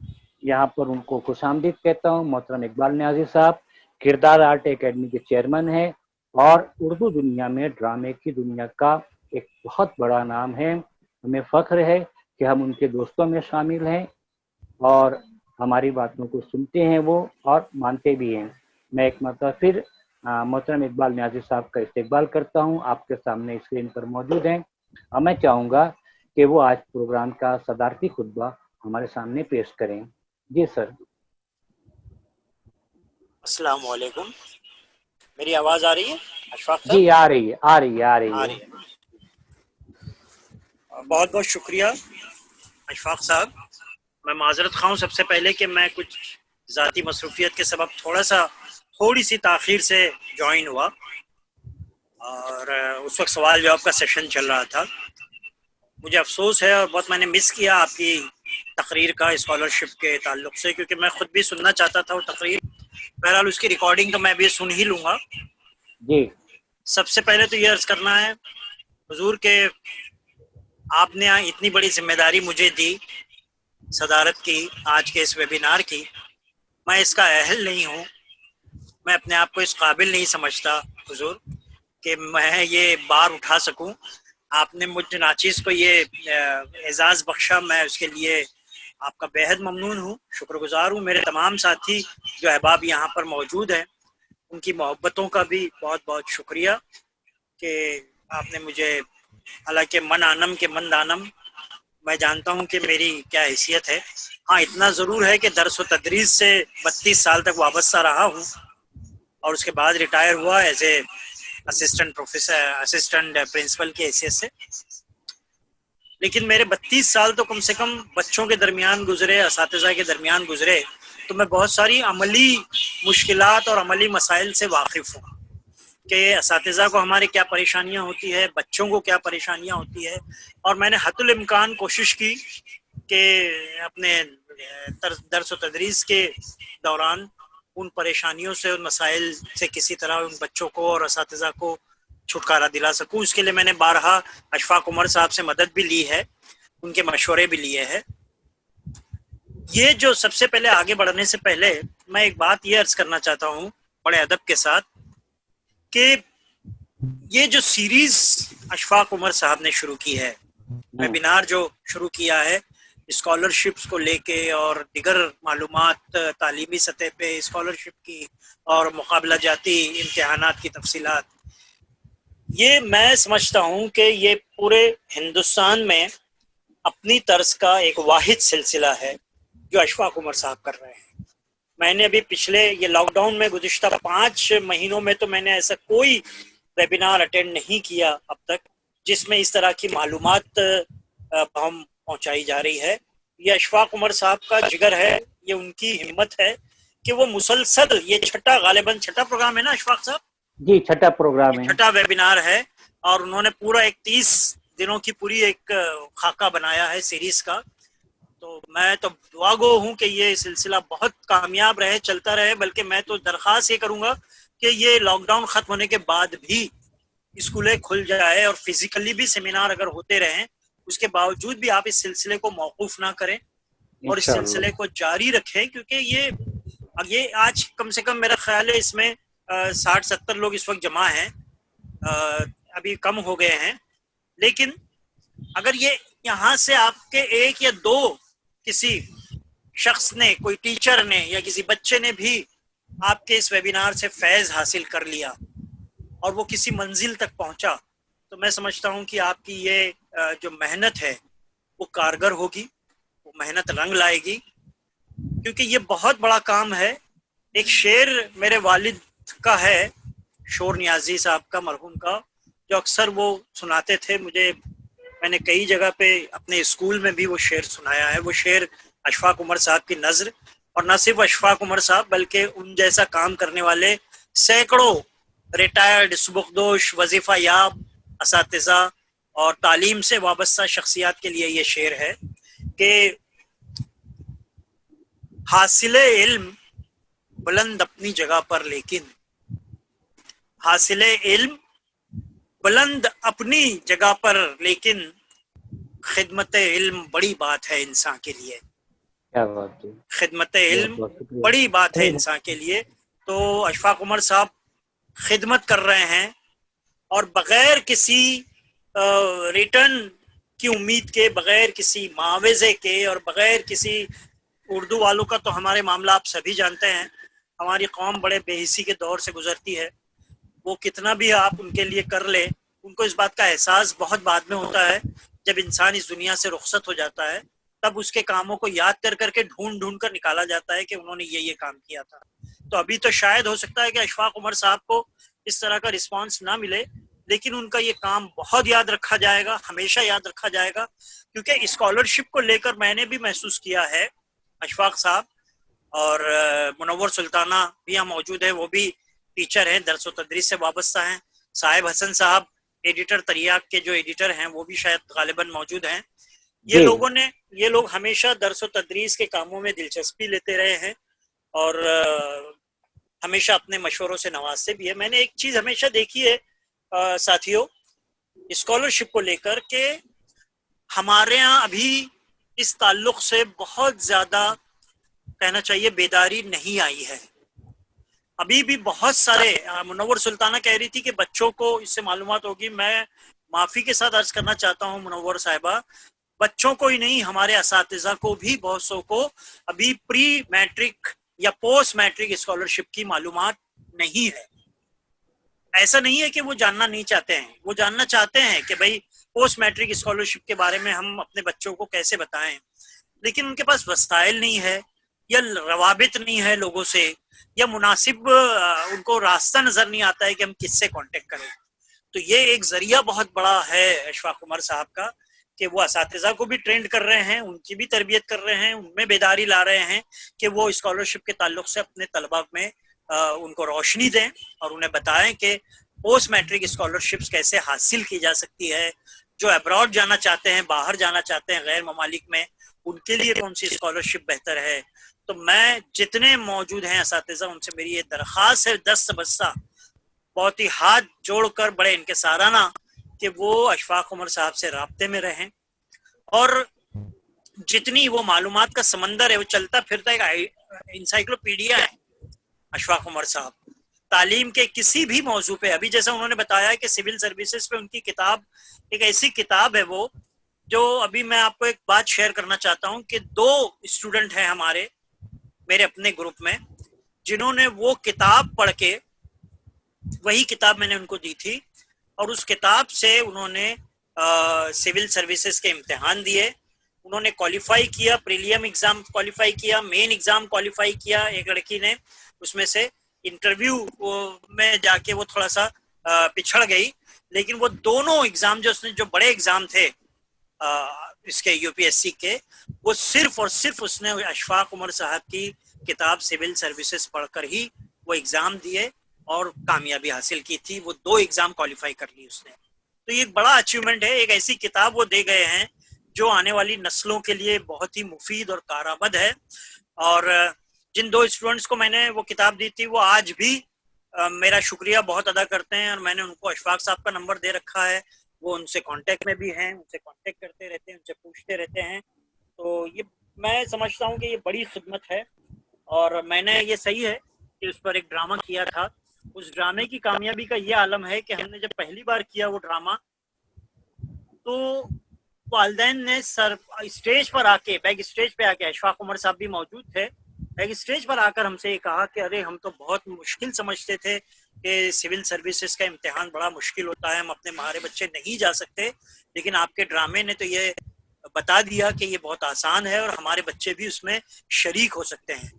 यहाँ पर उनको खुशामदीद कहता हूँ। मोहतरम इकबाल नियाजी साहब किरदार आर्ट एकेडमी के चेयरमैन हैं और उर्दू दुनिया में ड्रामे की दुनिया का एक बहुत बड़ा नाम है। हमें फ़ख्र है कि हम उनके दोस्तों में शामिल हैं और हमारी बातों को सुनते हैं वो और मानते भी हैं। मैं एक मरतबा फिर मोहतरम इकबाल नियाजी साहब का इस्तकबाल करता हूँ, आपके सामने स्क्रीन पर मौजूद हैं और मैं चाहूँगा कि वो आज प्रोग्राम का सदारती खुतबा हमारे सामने पेश करें। जी सर। अस्सलाम वालेकुम। मेरी आवाज़ आ रही है अशफाक साहब? जी आ रही है। बहुत बहुत शुक्रिया अशफाक साहब। मैं माजरत खाऊं सबसे पहले कि मैं कुछ ज़ाती मसरूफियत के सबब थोड़ी सी ताख़ीर से ज्वाइन हुआ और उस वक्त सवाल जवाब का सेशन चल रहा था। मुझे अफसोस है और बहुत मैंने मिस किया आपकी तकरीर का स्कॉलरशिप के ताल्लुक से, क्योंकि मैं खुद भी सुनना चाहता था वो तकरीर। बहरहाल उसकी रिकॉर्डिंग तो मैं भी सुन ही लूँगा। जी सबसे पहले तो ये अर्ज़ करना है हुजूर के आपने इतनी बड़ी जिम्मेदारी मुझे दी सदारत की आज के इस वेबिनार की। मैं इसका अहल नहीं हूँ, मैं अपने आप को इस काबिल नहीं समझता हुजूर कि मैं ये बार उठा सकूं। आपने मुझ नाचीज़ को ये एजाज़ बख्शा, मैं उसके लिए आपका बेहद ममनून हूँ, शुक्रगुजार हूँ। मेरे तमाम साथी जो अहबाब यहाँ पर मौजूद हैं उनकी मोहब्बतों का भी बहुत बहुत शुक्रिया कि आपने मुझे, हालांकि मन आनम के मन दानम, मैं जानता हूँ कि मेरी क्या हैसियत है। हाँ, इतना ज़रूर है कि दर्स व तदरीस से 32 साल तक वाबस्ता रहा हूँ और उसके बाद रिटायर हुआ एज ए असिस्टेंट प्रिंसिपल की हैसियत से। लेकिन मेरे 32 साल तो कम से कम बच्चों के दरमियान गुजरे, असातिज़ा के दरमियान गुजरे, तो मैं बहुत सारी अमली मुश्किलात और अमली मसाइल से वाकिफ़ हूँ कि असातिज़ा को हमारे क्या परेशानियाँ होती है, बच्चों को क्या परेशानियाँ होती है। और मैंने हद्दुल इम्कान कोशिश की कि अपने दर्स व तदरीस के दौरान उन परेशानियों से, उन मसाइल से किसी तरह उन बच्चों को और असातिज़ा को छुटकारा दिला सकूं। उसके लिए मैंने बारहा अशफाक उमर साहब से मदद भी ली है, उनके मशवरे भी लिए हैं। ये जो सबसे पहले आगे बढ़ने से पहले मैं एक बात ये अर्ज करना चाहता हूँ बड़े अदब के साथ कि ये जो सीरीज अशफाक उमर साहब ने शुरू की है, वेबिनार जो शुरू किया है स्कॉलरशिप्स को लेके और दिगर मालूमात तालीमी सतह पे स्कॉलरशिप की और मुकाबला जाती इम्तिहानात की तफसीलात, ये मैं समझता हूँ कि ये पूरे हिंदुस्तान में अपनी तर्ज का एक वाहिद सिलसिला है जो अशफाक उमर साहब कर रहे हैं। मैंने अभी पिछले ये लॉकडाउन में गुज़िश्ता 5 महीनों में तो मैंने ऐसा कोई वेबिनार अटेंड नहीं किया अब तक जिसमें इस तरह की मालूमात हम पहुंचाई जा रही है। ये अशफाक उमर साहब का जिगर है, ये उनकी हिम्मत है कि वो मुसलसल, ये गालिबन छठा प्रोग्राम है ना अशफाक साहब? जी छठा प्रोग्राम है, छठा वेबिनार है और उन्होंने पूरा एक 30 दिनों की पूरी एक खाका बनाया है सीरीज का। तो मैं तो दुआगो हूँ कि ये सिलसिला बहुत कामयाब रहे, चलता रहे। बल्कि मैं तो दरख्वास्त ये करूँगा कि ये लॉकडाउन ख़त्म होने के बाद भी स्कूलें खुल जाए और फिजिकली भी सेमिनार अगर होते रहें اس کے باوجود بھی آپ اس سلسلے کو موقوف نہ کریں اور اس سلسلے کو جاری رکھیں، کیونکہ یہ آج کم سے کم میرا خیال ہے اس میں 60-70 لوگ اس وقت جمع ہیں، ابھی کم ہو گئے ہیں، لیکن اگر یہ یہاں سے آپ کے ایک یا دو کسی شخص نے، کوئی ٹیچر نے یا کسی بچے نے بھی آپ کے اس ویبینار سے فیض حاصل کر لیا اور وہ کسی منزل تک پہنچا، تو میں سمجھتا ہوں کہ آپ کی یہ جو محنت ہے وہ کارگر ہوگی، وہ محنت رنگ لائے گی، کیونکہ یہ بہت بڑا کام ہے۔ ایک شعر میرے والد کا ہے، شور نیازی صاحب کا، مرحوم کا، جو اکثر وہ سناتے تھے مجھے، میں نے کئی جگہ پہ اپنے اسکول میں بھی وہ شعر سنایا ہے۔ وہ شعر اشفاق عمر صاحب کی نظر، اور نہ صرف اشفاق عمر صاحب بلکہ ان جیسا کام کرنے والے سینکڑوں ریٹائرڈ سبکدوش وظیفہ یاب اساتذہ اور تعلیم سے وابستہ شخصیات کے لیے یہ شعر ہے کہ حاصل علم بلند اپنی جگہ پر، لیکن حاصل علم بلند اپنی جگہ پر، لیکن خدمت علم بڑی بات ہے انسان کے لیے۔ کیا بات ہے، خدمت علم بڑی بات ہے انسان کے لیے۔ تو اشفاق عمر صاحب خدمت کر رہے ہیں، اور بغیر کسی ریٹرن کی امید کے، بغیر کسی معاوضے کے، اور بغیر کسی، اردو والوں کا تو ہمارے معاملہ آپ سبھی جانتے ہیں، ہماری قوم بڑے بے حسی کے دور سے گزرتی ہے، وہ کتنا بھی آپ ان کے لیے کر لیں، ان کو اس بات کا احساس بہت بعد میں ہوتا ہے، جب انسان اس دنیا سے رخصت ہو جاتا ہے، تب اس کے کاموں کو یاد کر کے ڈھونڈ کر نکالا جاتا ہے کہ انہوں نے یہ کام کیا تھا۔ تو ابھی تو شاید ہو سکتا ہے کہ اشفاق عمر صاحب کو اس طرح کا رسپانس نہ ملے، لیکن ان کا یہ کام بہت یاد رکھا جائے گا، ہمیشہ یاد رکھا جائے گا، کیونکہ اسکالرشپ کو لے کر میں نے بھی محسوس کیا ہے، اشفاق صاحب اور منور سلطانہ بھی یہاں موجود ہیں، وہ بھی ٹیچر ہیں، درس و تدریس سے وابستہ ہیں، صاحب حسن صاحب ایڈیٹر تریاق کے جو ایڈیٹر ہیں وہ بھی شاید غالباً موجود ہیں۔ یہ لوگ ہمیشہ درس و تدریس کے کاموں میں دلچسپی لیتے رہے ہیں اور ہمیشہ اپنے مشوروں سے نوازتے بھی ہے۔ میں نے ایک چیز ہمیشہ دیکھی ہے ساتھیوں، اسکالرشپ کو لے کر، کہ ہمارے ہاں ابھی اس تعلق سے بہت زیادہ کہنا چاہیے بیداری نہیں آئی ہے۔ ابھی بھی بہت سارے، منور سلطانہ کہہ رہی تھی کہ بچوں کو اس سے معلومات ہوگی، میں معافی کے ساتھ عرض کرنا چاہتا ہوں منور صاحبہ، بچوں کو ہی نہیں، ہمارے اساتذہ کو بھی بہت سو کو ابھی پری میٹرک یا پوسٹ میٹرک اسکالرشپ کی معلومات نہیں ہے۔ ایسا نہیں ہے کہ وہ جاننا نہیں چاہتے ہیں، وہ جاننا چاہتے ہیں کہ بھائی پوسٹ میٹرک اسکالرشپ کے بارے میں ہم اپنے بچوں کو کیسے بتائیں، لیکن ان کے پاس وسائل نہیں ہے، یا روابط نہیں ہے لوگوں سے، یا مناسب ان کو راستہ نظر نہیں آتا ہے کہ ہم کس سے کانٹیکٹ کریں۔ تو یہ ایک ذریعہ بہت بڑا ہے اشفاق عمر صاحب کا کہ وہ اساتذہ کو بھی ٹرینڈ کر رہے ہیں، ان کی بھی تربیت کر رہے ہیں، ان میں بیداری لا رہے ہیں کہ وہ اسکالرشپ کے تعلق سے اپنے طلباء میں ان کو روشنی دیں اور انہیں بتائیں کہ پوسٹ میٹرک اسکالرشپس کیسے حاصل کی جا سکتی ہے، جو ابراڈ جانا چاہتے ہیں، باہر جانا چاہتے ہیں غیر ممالک میں، ان کے لیے کون سی اسکالرشپ بہتر ہے۔ تو میں جتنے موجود ہیں اساتذہ، ان سے میری یہ درخواست ہے دست بستہ، بہت ہی ہاتھ جوڑ کر بڑے انکسارانہ، کہ وہ اشفاق عمر صاحب سے رابطے میں رہیں، اور جتنی وہ معلومات کا سمندر ہے، وہ چلتا پھرتا ایک انسائکلوپیڈیا ہے اشفاق عمر صاحب، تعلیم کے کسی بھی موضوع پہ۔ ابھی جیسا انہوں نے بتایا کہ سول سروسز پہ ان کی کتاب ایک ایسی کتاب ہے وہ، جو ابھی میں آپ کو ایک بات شیئر کرنا چاہتا ہوں کہ 2 اسٹوڈنٹ ہیں ہمارے، میرے اپنے گروپ میں، جنہوں نے وہ کتاب پڑھ کے، وہی کتاب میں نے ان کو دی تھی، اور اس کتاب سے انہوں نے سول سروسز کے امتحان دیے، انہوں نے کوالیفائی کیا، پریلیم ایگزام کوالیفائی کیا، مین ایگزام کوالیفائی کیا، ایک لڑکی نے اس میں سے انٹرویو میں جا کے وہ تھوڑا سا پچھڑ گئی، لیکن وہ دونوں ایگزام جو بڑے ایگزام تھے اس کے یو پی ایس سی کے، وہ صرف اور صرف اس نے اشفاق عمر صاحب کی کتاب سول سروسز پڑھ کر ہی وہ ایگزام دیے اور کامیابی حاصل کی تھی۔ وہ 2 ایگزام کوالیفائی کر لی اس نے۔ تو یہ ایک بڑا اچیومنٹ ہے، ایک ایسی کتاب وہ دے گئے ہیں جو آنے والی نسلوں کے لیے بہت ہی مفید اور کارآمد ہے۔ اور جن 2 اسٹوڈنٹس کو میں نے وہ کتاب دی تھی، وہ آج بھی میرا شکریہ بہت ادا کرتے ہیں، اور میں نے ان کو اشفاق صاحب کا نمبر دے رکھا ہے، وہ ان سے کانٹیکٹ میں بھی ہیں, ان سے کانٹیکٹ کرتے رہتے ہیں, ان سے پوچھتے رہتے ہیں. تو یہ میں سمجھتا ہوں کہ یہ بڑی خدمت ہے. اور میں نے یہ صحیح ہے کہ اس پر ایک ڈرامہ کیا تھا. اس ڈرامے کی کامیابی کا یہ عالم ہے کہ ہم نے جب پہلی بار کیا وہ ڈرامہ, تو والدین نے اسٹیج پر آ کے, بیک اسٹیج پہ آ کے, اشفاق عمر صاحب بھی موجود تھے, بیک اسٹیج پر آ کر ہم سے یہ کہا کہ ارے ہم تو بہت مشکل سمجھتے تھے کہ سول سروسز کا امتحان بڑا مشکل ہوتا ہے, ہم اپنے ہمارے بچے نہیں جا سکتے, لیکن آپ کے ڈرامے نے تو یہ بتا دیا کہ یہ بہت آسان ہے اور ہمارے بچے بھی اس میں شریک ہو سکتے ہیں.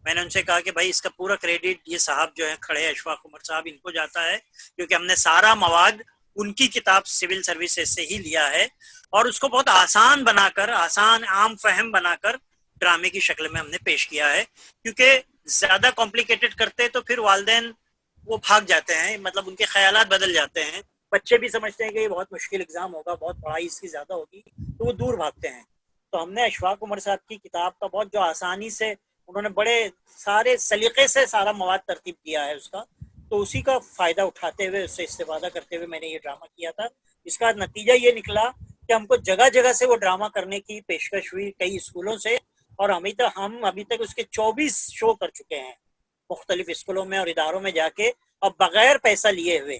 میں نے ان سے کہا کہ بھائی اس کا پورا کریڈٹ یہ صاحب جو ہیں کھڑے اشفاق عمر صاحب, ان کو جاتا ہے, کیونکہ ہم نے سارا مواد ان کی کتاب سول سروسز سے ہی لیا ہے اور اس کو بہت آسان بنا کر, آسان عام فہم بنا کر ڈرامے کی شکل میں ہم نے پیش کیا ہے. کیونکہ زیادہ کمپلیکیٹڈ کرتے تو پھر والدین وہ بھاگ جاتے ہیں, مطلب ان کے خیالات بدل جاتے ہیں, بچے بھی سمجھتے ہیں کہ یہ بہت مشکل ایگزام ہوگا, بہت پڑھائی اس کی زیادہ ہوگی, تو وہ دور بھاگتے ہیں. تو ہم نے اشفاق عمر صاحب کی کتاب کا بہت جو آسانی سے انہوں نے بڑے سارے سلیقے سے سارا مواد ترتیب کیا ہے اس کا, تو اسی کا فائدہ اٹھاتے ہوئے, اس سے استفادہ کرتے ہوئے میں نے یہ ڈرامہ کیا تھا. اس کا نتیجہ یہ نکلا کہ ہم کو جگہ جگہ سے وہ ڈرامہ کرنے کی پیشکش ہوئی کئی اسکولوں سے, اور ہم ابھی تک اس کے 24 شو کر چکے ہیں مختلف اسکولوں میں اور اداروں میں جا کے, اور بغیر پیسہ لیے ہوئے,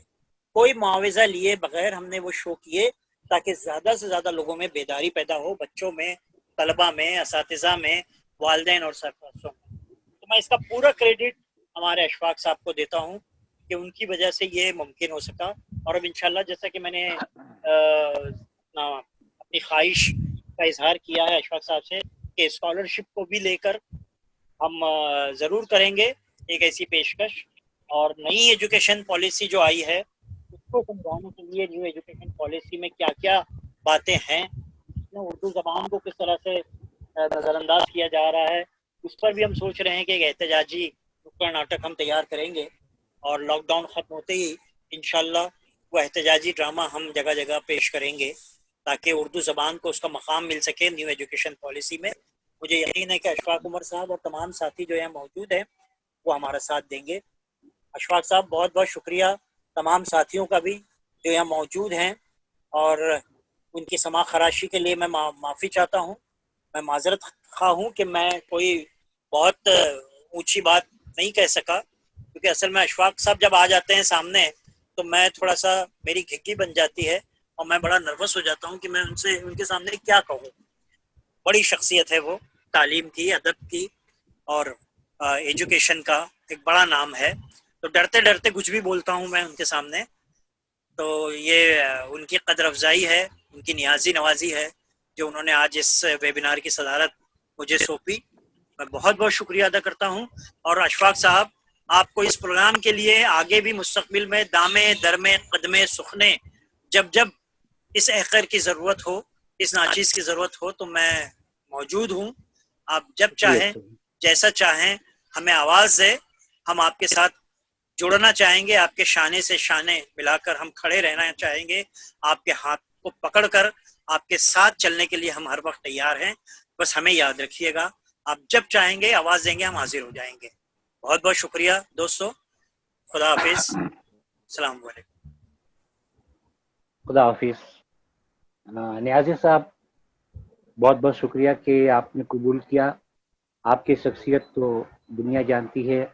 کوئی معاوضہ لیے بغیر ہم نے وہ شو کیے, تاکہ زیادہ سے زیادہ لوگوں میں بیداری پیدا ہو, بچوں میں, طلبہ میں, اساتذہ میں, والدین اور سرپرستوں میں. تو میں اس کا پورا کریڈٹ ہمارے اشفاق صاحب کو دیتا ہوں کہ ان کی وجہ سے یہ ممکن ہو سکا. اور اب انشاءاللہ جیسا کہ میں نے اپنی خواہش کا اظہار کیا ہے اشفاق صاحب سے کہ اسکالرشپ کو بھی لے کر ہم ضرور کریں گے ایک ایسی پیشکش. اور نئی ایجوکیشن پالیسی جو آئی ہے اس کو سمجھانے کے لیے نیو ایجوکیشن پالیسی میں کیا کیا باتیں ہیں, اردو زبان کو کس طرح سے نظر انداز کیا جا رہا ہے, اس پر بھی ہم سوچ رہے ہیں کہ ایک احتجاجی نکڑ ناٹک ہم تیار کریں گے, اور لاک ڈاؤن ختم ہوتے ہی انشاءاللہ وہ احتجاجی ڈرامہ ہم جگہ جگہ پیش کریں گے تاکہ اردو زبان کو اس کا مقام مل سکے نیو ایجوکیشن پالیسی میں. مجھے یقین ہے کہ اشفاق عمر صاحب اور تمام ساتھی جو یہاں موجود ہیں وہ ہمارا ساتھ دیں گے. اشفاق صاحب بہت بہت شکریہ, تمام ساتھیوں کا بھی جو یہاں موجود ہیں, اور ان کی سماع خراشی کے لیے میں معافی چاہتا ہوں. میں معذرت خواہ ہوں کہ میں کوئی بہت اونچی بات نہیں کہہ سکا, کیونکہ اصل میں اشفاق صاحب جب آ جاتے ہیں سامنے تو میں تھوڑا سا, میری گھگی بن جاتی ہے اور میں بڑا نروس ہو جاتا ہوں کہ میں ان کے سامنے کیا کہوں. بڑی شخصیت ہے وہ, تعلیم کی, ادب کی اور ایجوکیشن کا ایک بڑا نام ہے, تو ڈرتے ڈرتے کچھ بھی بولتا ہوں میں ان کے سامنے. تو یہ ان کی قدر افزائی ہے, ان کی نیازی نوازی ہے جو انہوں نے آج اس ویبینار کی صدارت مجھے سونپی. میں بہت بہت شکریہ ادا کرتا ہوں. اور اشفاق صاحب آپ کو اس پروگرام کے لیے آگے بھی مستقبل میں دامے درمے قدمے سخنے, جب جب اس اخر کی ضرورت ہو, اس ناچیز کی ضرورت ہو, تو میں موجود ہوں. آپ جب چاہیں, جیسا چاہیں ہمیں آواز دے, ہم آپ کے ساتھ جڑنا چاہیں گے, آپ کے شانے سے شانے ملا کر ہم کھڑے رہنا چاہیں گے, آپ کے ہاتھ کو پکڑ کر آپ کے ساتھ چلنے کے لیے ہم ہر وقت تیار ہیں. بس ہمیں یاد رکھیے گا, آپ جب چاہیں گے آواز دیں گے, ہم حاضر ہو جائیں گے. بہت بہت شکریہ دوستو, خدا حافظ, السلام علیکم. خدا حافظ. نیازی صاحب بہت بہت شکریہ کہ آپ نے قبول کیا. آپ کی شخصیت تو دنیا جانتی ہے,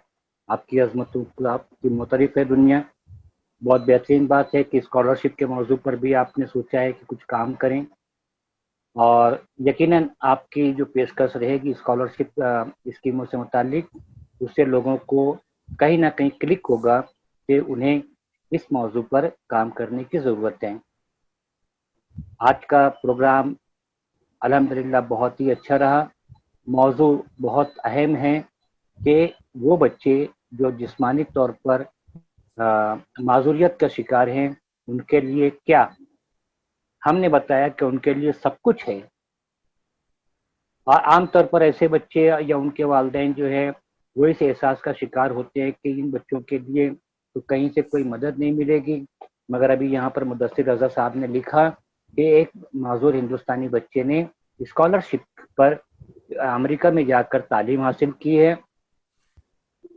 آپ کی عظمتوں کی معترف ہے دنیا. بہت بہترین بات ہے کہ اسکالرشپ کے موضوع پر بھی آپ نے سوچا ہے کہ کچھ کام کریں, اور یقیناً آپ کی جو پیشکش رہے گی اسکالرشپ اسکیموں سے متعلق, اس سے لوگوں کو کہیں نہ کہیں کلک ہوگا کہ انہیں اس موضوع پر کام کرنے کی ضرورت ہے. آج کا پروگرام الحمدللہ بہت ہی اچھا رہا. موضوع بہت اہم ہے کہ وہ بچے جو جسمانی طور پر معذوریت کا شکار ہیں ان کے لیے کیا. ہم نے بتایا کہ ان کے لیے سب کچھ ہے, اور عام طور پر ایسے بچے یا ان کے والدین جو ہے وہ اس احساس کا شکار ہوتے ہیں کہ ان بچوں کے لیے تو کہیں سے کوئی مدد نہیں ملے گی. مگر ابھی یہاں پر مدثر رضا صاحب نے لکھا کہ ایک معذور ہندوستانی بچے نے اسکالرشپ پر امریکہ میں جا کر تعلیم حاصل کی ہے,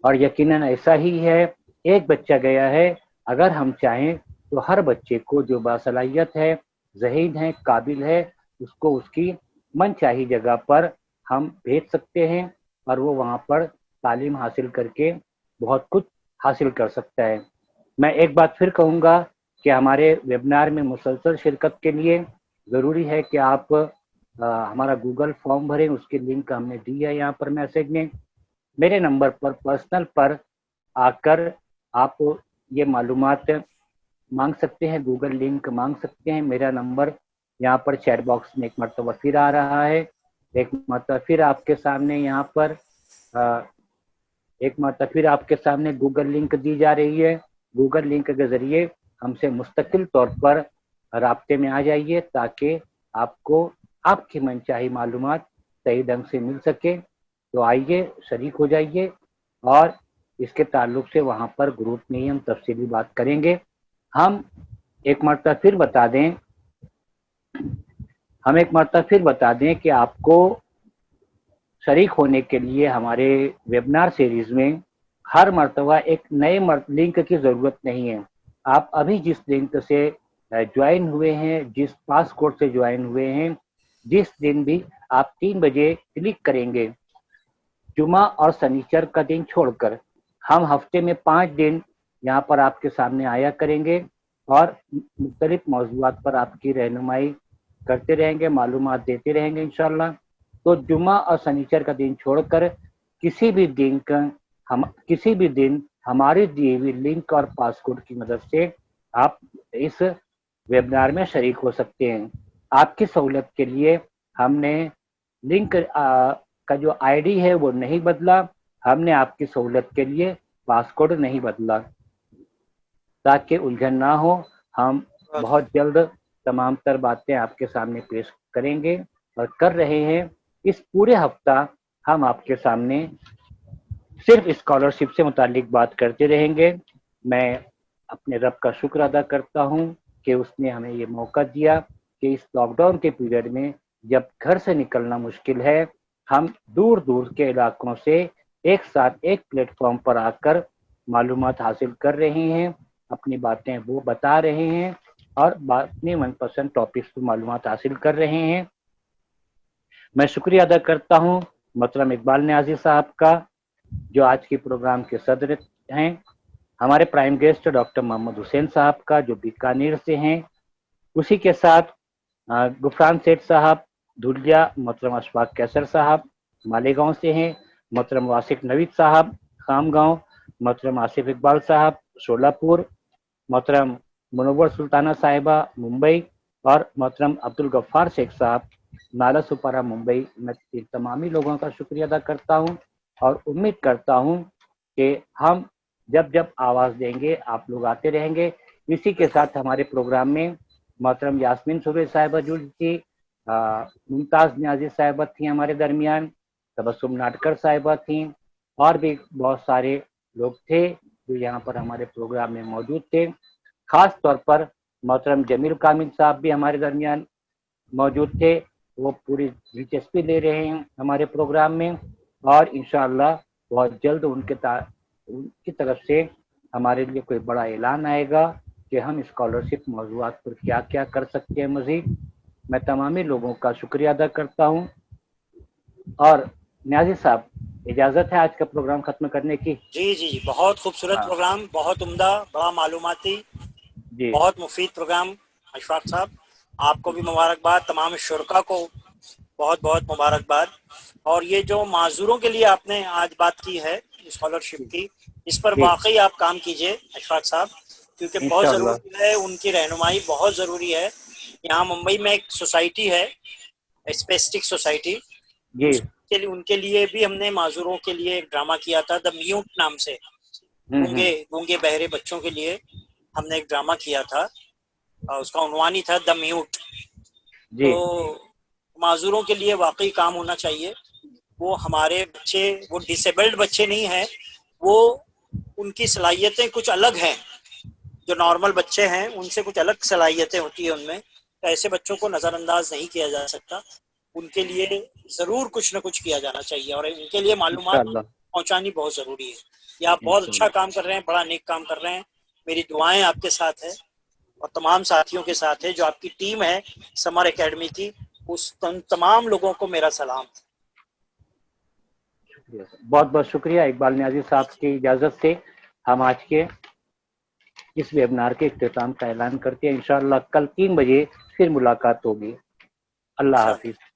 اور یقیناً ایسا ہی ہے, ایک بچہ گیا ہے. اگر ہم چاہیں तो हर बच्चे को जो बासलाहियत है, ज़हीन है, काबिल है, उसको उसकी मनचाही जगह पर हम भेज सकते हैं और वो वहाँ पर तालीम हासिल करके बहुत कुछ हासिल कर सकता है। मैं एक बात फिर कहूँगा कि हमारे वेबिनार में मुसलसल शिरकत के लिए ज़रूरी है कि आप हमारा गूगल फॉर्म भरें, उसकी लिंक हमने दी है यहाँ पर मैसेज में। मेरे नंबर पर पर्सनल पर आकर आप ये मालूमात मांग सकते हैं, गूगल लिंक मांग सकते हैं। मेरा नंबर यहाँ पर चैट बॉक्स में एक मरतबा फिर आ रहा है, एक मरतबा फिर आपके सामने यहाँ पर एक मरतबा फिर आपके सामने गूगल लिंक दी जा रही है। गूगल लिंक के ज़रिए हमसे मुस्तकिल तौर पर राब्ते में आ जाइए ताकि आपको आपकी मनचाही मालूमात सही ढंग से मिल सके। तो आइए, शरीक हो जाइए और इसके ताल्लुक से वहाँ पर ग्रुप में ही हम तफसीली बात करेंगे। हम एक मरतबा फिर बता दें कि आपको शरीक होने के लिए हमारे वेबिनार सीरीज में हर मरतबा एक नए लिंक की ज़रूरत नहीं है। आप अभी जिस लिंक से ज्वाइन हुए हैं, जिस पासकोड से ज्वाइन हुए हैं, जिस दिन भी आप 3 बजे क्लिक करेंगे, जुमा और शनिचर का दिन छोड़कर हम हफ्ते में 5 दिन यहाँ पर आपके सामने आया करेंगे और मुख्तलिफ मौज़ूआत पर आपकी रहनुमाई करते रहेंगे, मालूमात देते रहेंगे इंशाअल्लाह। तो जुमा और शनिचर का दिन छोड़कर किसी भी दिन हमारी दी हुई लिंक और पासकोड की मदद से आप इस वेबिनार में शरीक हो सकते हैं। आपकी सहूलत के लिए हमने लिंक का जो आईडी है वो नहीं बदला, हमने आपकी सहूलत के लिए पासकोड नहीं बदला ताकि उलझन ना हो। हम बहुत जल्द तमाम तर बातें आपके सामने पेश करेंगे और कर रहे हैं। इस पूरे हफ्ता हम आपके सामने सिर्फ स्कॉलरशिप से मुतालिक बात करते रहेंगे। मैं अपने रब का शुक्र अदा करता हूँ कि उसने हमें ये मौका दिया कि इस लॉकडाउन के पीरियड में जब घर से निकलना मुश्किल है, हम दूर दूर के इलाकों से एक साथ एक प्लेटफॉर्म पर आकर मालूमात हासिल कर रहे हैं, अपनी बातें वो बता रहे हैं और अपनी मनपसंद टॉपिक्स पर मालूमात हासिल कर रहे हैं। मैं शुक्रिया अदा करता हूँ मोहतरम इकबाल नियाज़ी साहब का, जो आज के प्रोग्राम के सदर हैं, हमारे prime guest doctor Mohammad Hussain साहब का, जो बीकानेर से हैं, उसी के साथ गुफरान सेठ साहब धुलिया, मोहतरम अशफाक कैसर साहब मालेगांव से हैं, मोहतरम वासिक नवीद साहब खामगांव, मोहतरम आसिफ इकबाल साहब शोलापुर, मोहतरम मुनव्वर सुल्ताना साहिबा मुंबई और मोहतरम अब्दुल गफ्फार शेख साहब नाला सुपारा मुंबई। मैं तमामी लोगों का शुक्रिया अदा करता हूं और उम्मीद करता हूं कि हम जब जब आवाज़ देंगे आप लोग आते रहेंगे। इसी के साथ हमारे प्रोग्राम में मोहतरम यास्मीन सुबह साहिबा जुड़ी थी, मुमताज़ नियाज़ी साहिबा थी हमारे दरमियान, तबस्सुम नाटकर साहिबा थी और भी बहुत सारे लोग थे जो यहाँ पर हमारे प्रोग्राम में मौजूद थे। ख़ास तौर पर मोहतरम जमील कामिल साहब भी हमारे दरमियान मौजूद थे, वो पूरी दिलचस्पी ले रहे हैं हमारे प्रोग्राम में और इंशाअल्लाह बहुत जल्द उनकी तरफ से हमारे लिए कोई बड़ा ऐलान आएगा कि हम स्कॉलरशिप मौज़ूआत पर क्या क्या कर सकते हैं मज़ीद। मैं तमामी लोगों का शुक्रिया अदा करता हूँ और नियाज़ी साहब इजाज़त है आज का प्रोग्राम ख़त्म करने की। जी जी जी, बहुत खूबसूरत प्रोग्राम, बहुत उम्दा, बड़ा मालूमाती, बहुत मुफीद प्रोग्राम। अशफाक साहब आपको भी मुबारकबाद, तमाम शुरका को बहुत बहुत मुबारकबाद। और ये जो माजूरों के लिए आपने आज बात की है स्कॉलरशिप की, इस पर वाकई आप काम कीजिए अशफाक साहब, क्योंकि बहुत ज़रूरी है, उनकी रहनुमाई बहुत ज़रूरी है। यहाँ मुंबई में एक सोसाइटी है, स्पेस्टिक सोसाइटी, उनके लिए भी हमने माजूरों के लिए एक ड्रामा किया था, द म्यूट नाम से, गूंगे बहरे बच्चों के लिए हमने एक ड्रामा किया था, उसका उन्वान ही था द म्यूट। तो माजूरों के लिए वाकई काम होना चाहिए। वो हमारे बच्चे, वो डिसेबल्ड बच्चे नहीं हैं, वो उनकी सलाहियतें कुछ अलग हैं, जो नॉर्मल बच्चे हैं उनसे कुछ अलग सलाहियतें होती है उनमें। तो ऐसे बच्चों को नज़रअंदाज नहीं किया जा सकता, उनके लिए ज़रूर कुछ न कुछ किया जाना चाहिए और उनके लिए मालूमात पहुंचानी बहुत ज़रूरी है। ये आप बहुत अच्छा काम कर रहे हैं, बड़ा नेक काम कर रहे हैं, मेरी दुआएं आपके साथ है اور تمام ساتھیوں کے ساتھ ہے، جو آپ کی ٹیم ہے سمر اکیڈمی کی، اس تمام لوگوں کو میرا سلام۔ بہت بہت شکریہ اقبال نیازی صاحب کی اجازت سے ہم آج کے اس ویبنار کے اختتام کا اعلان کرتے ہیں۔ انشاءاللہ کل 3 بجے پھر ملاقات ہوگی۔ اللہ حافظ۔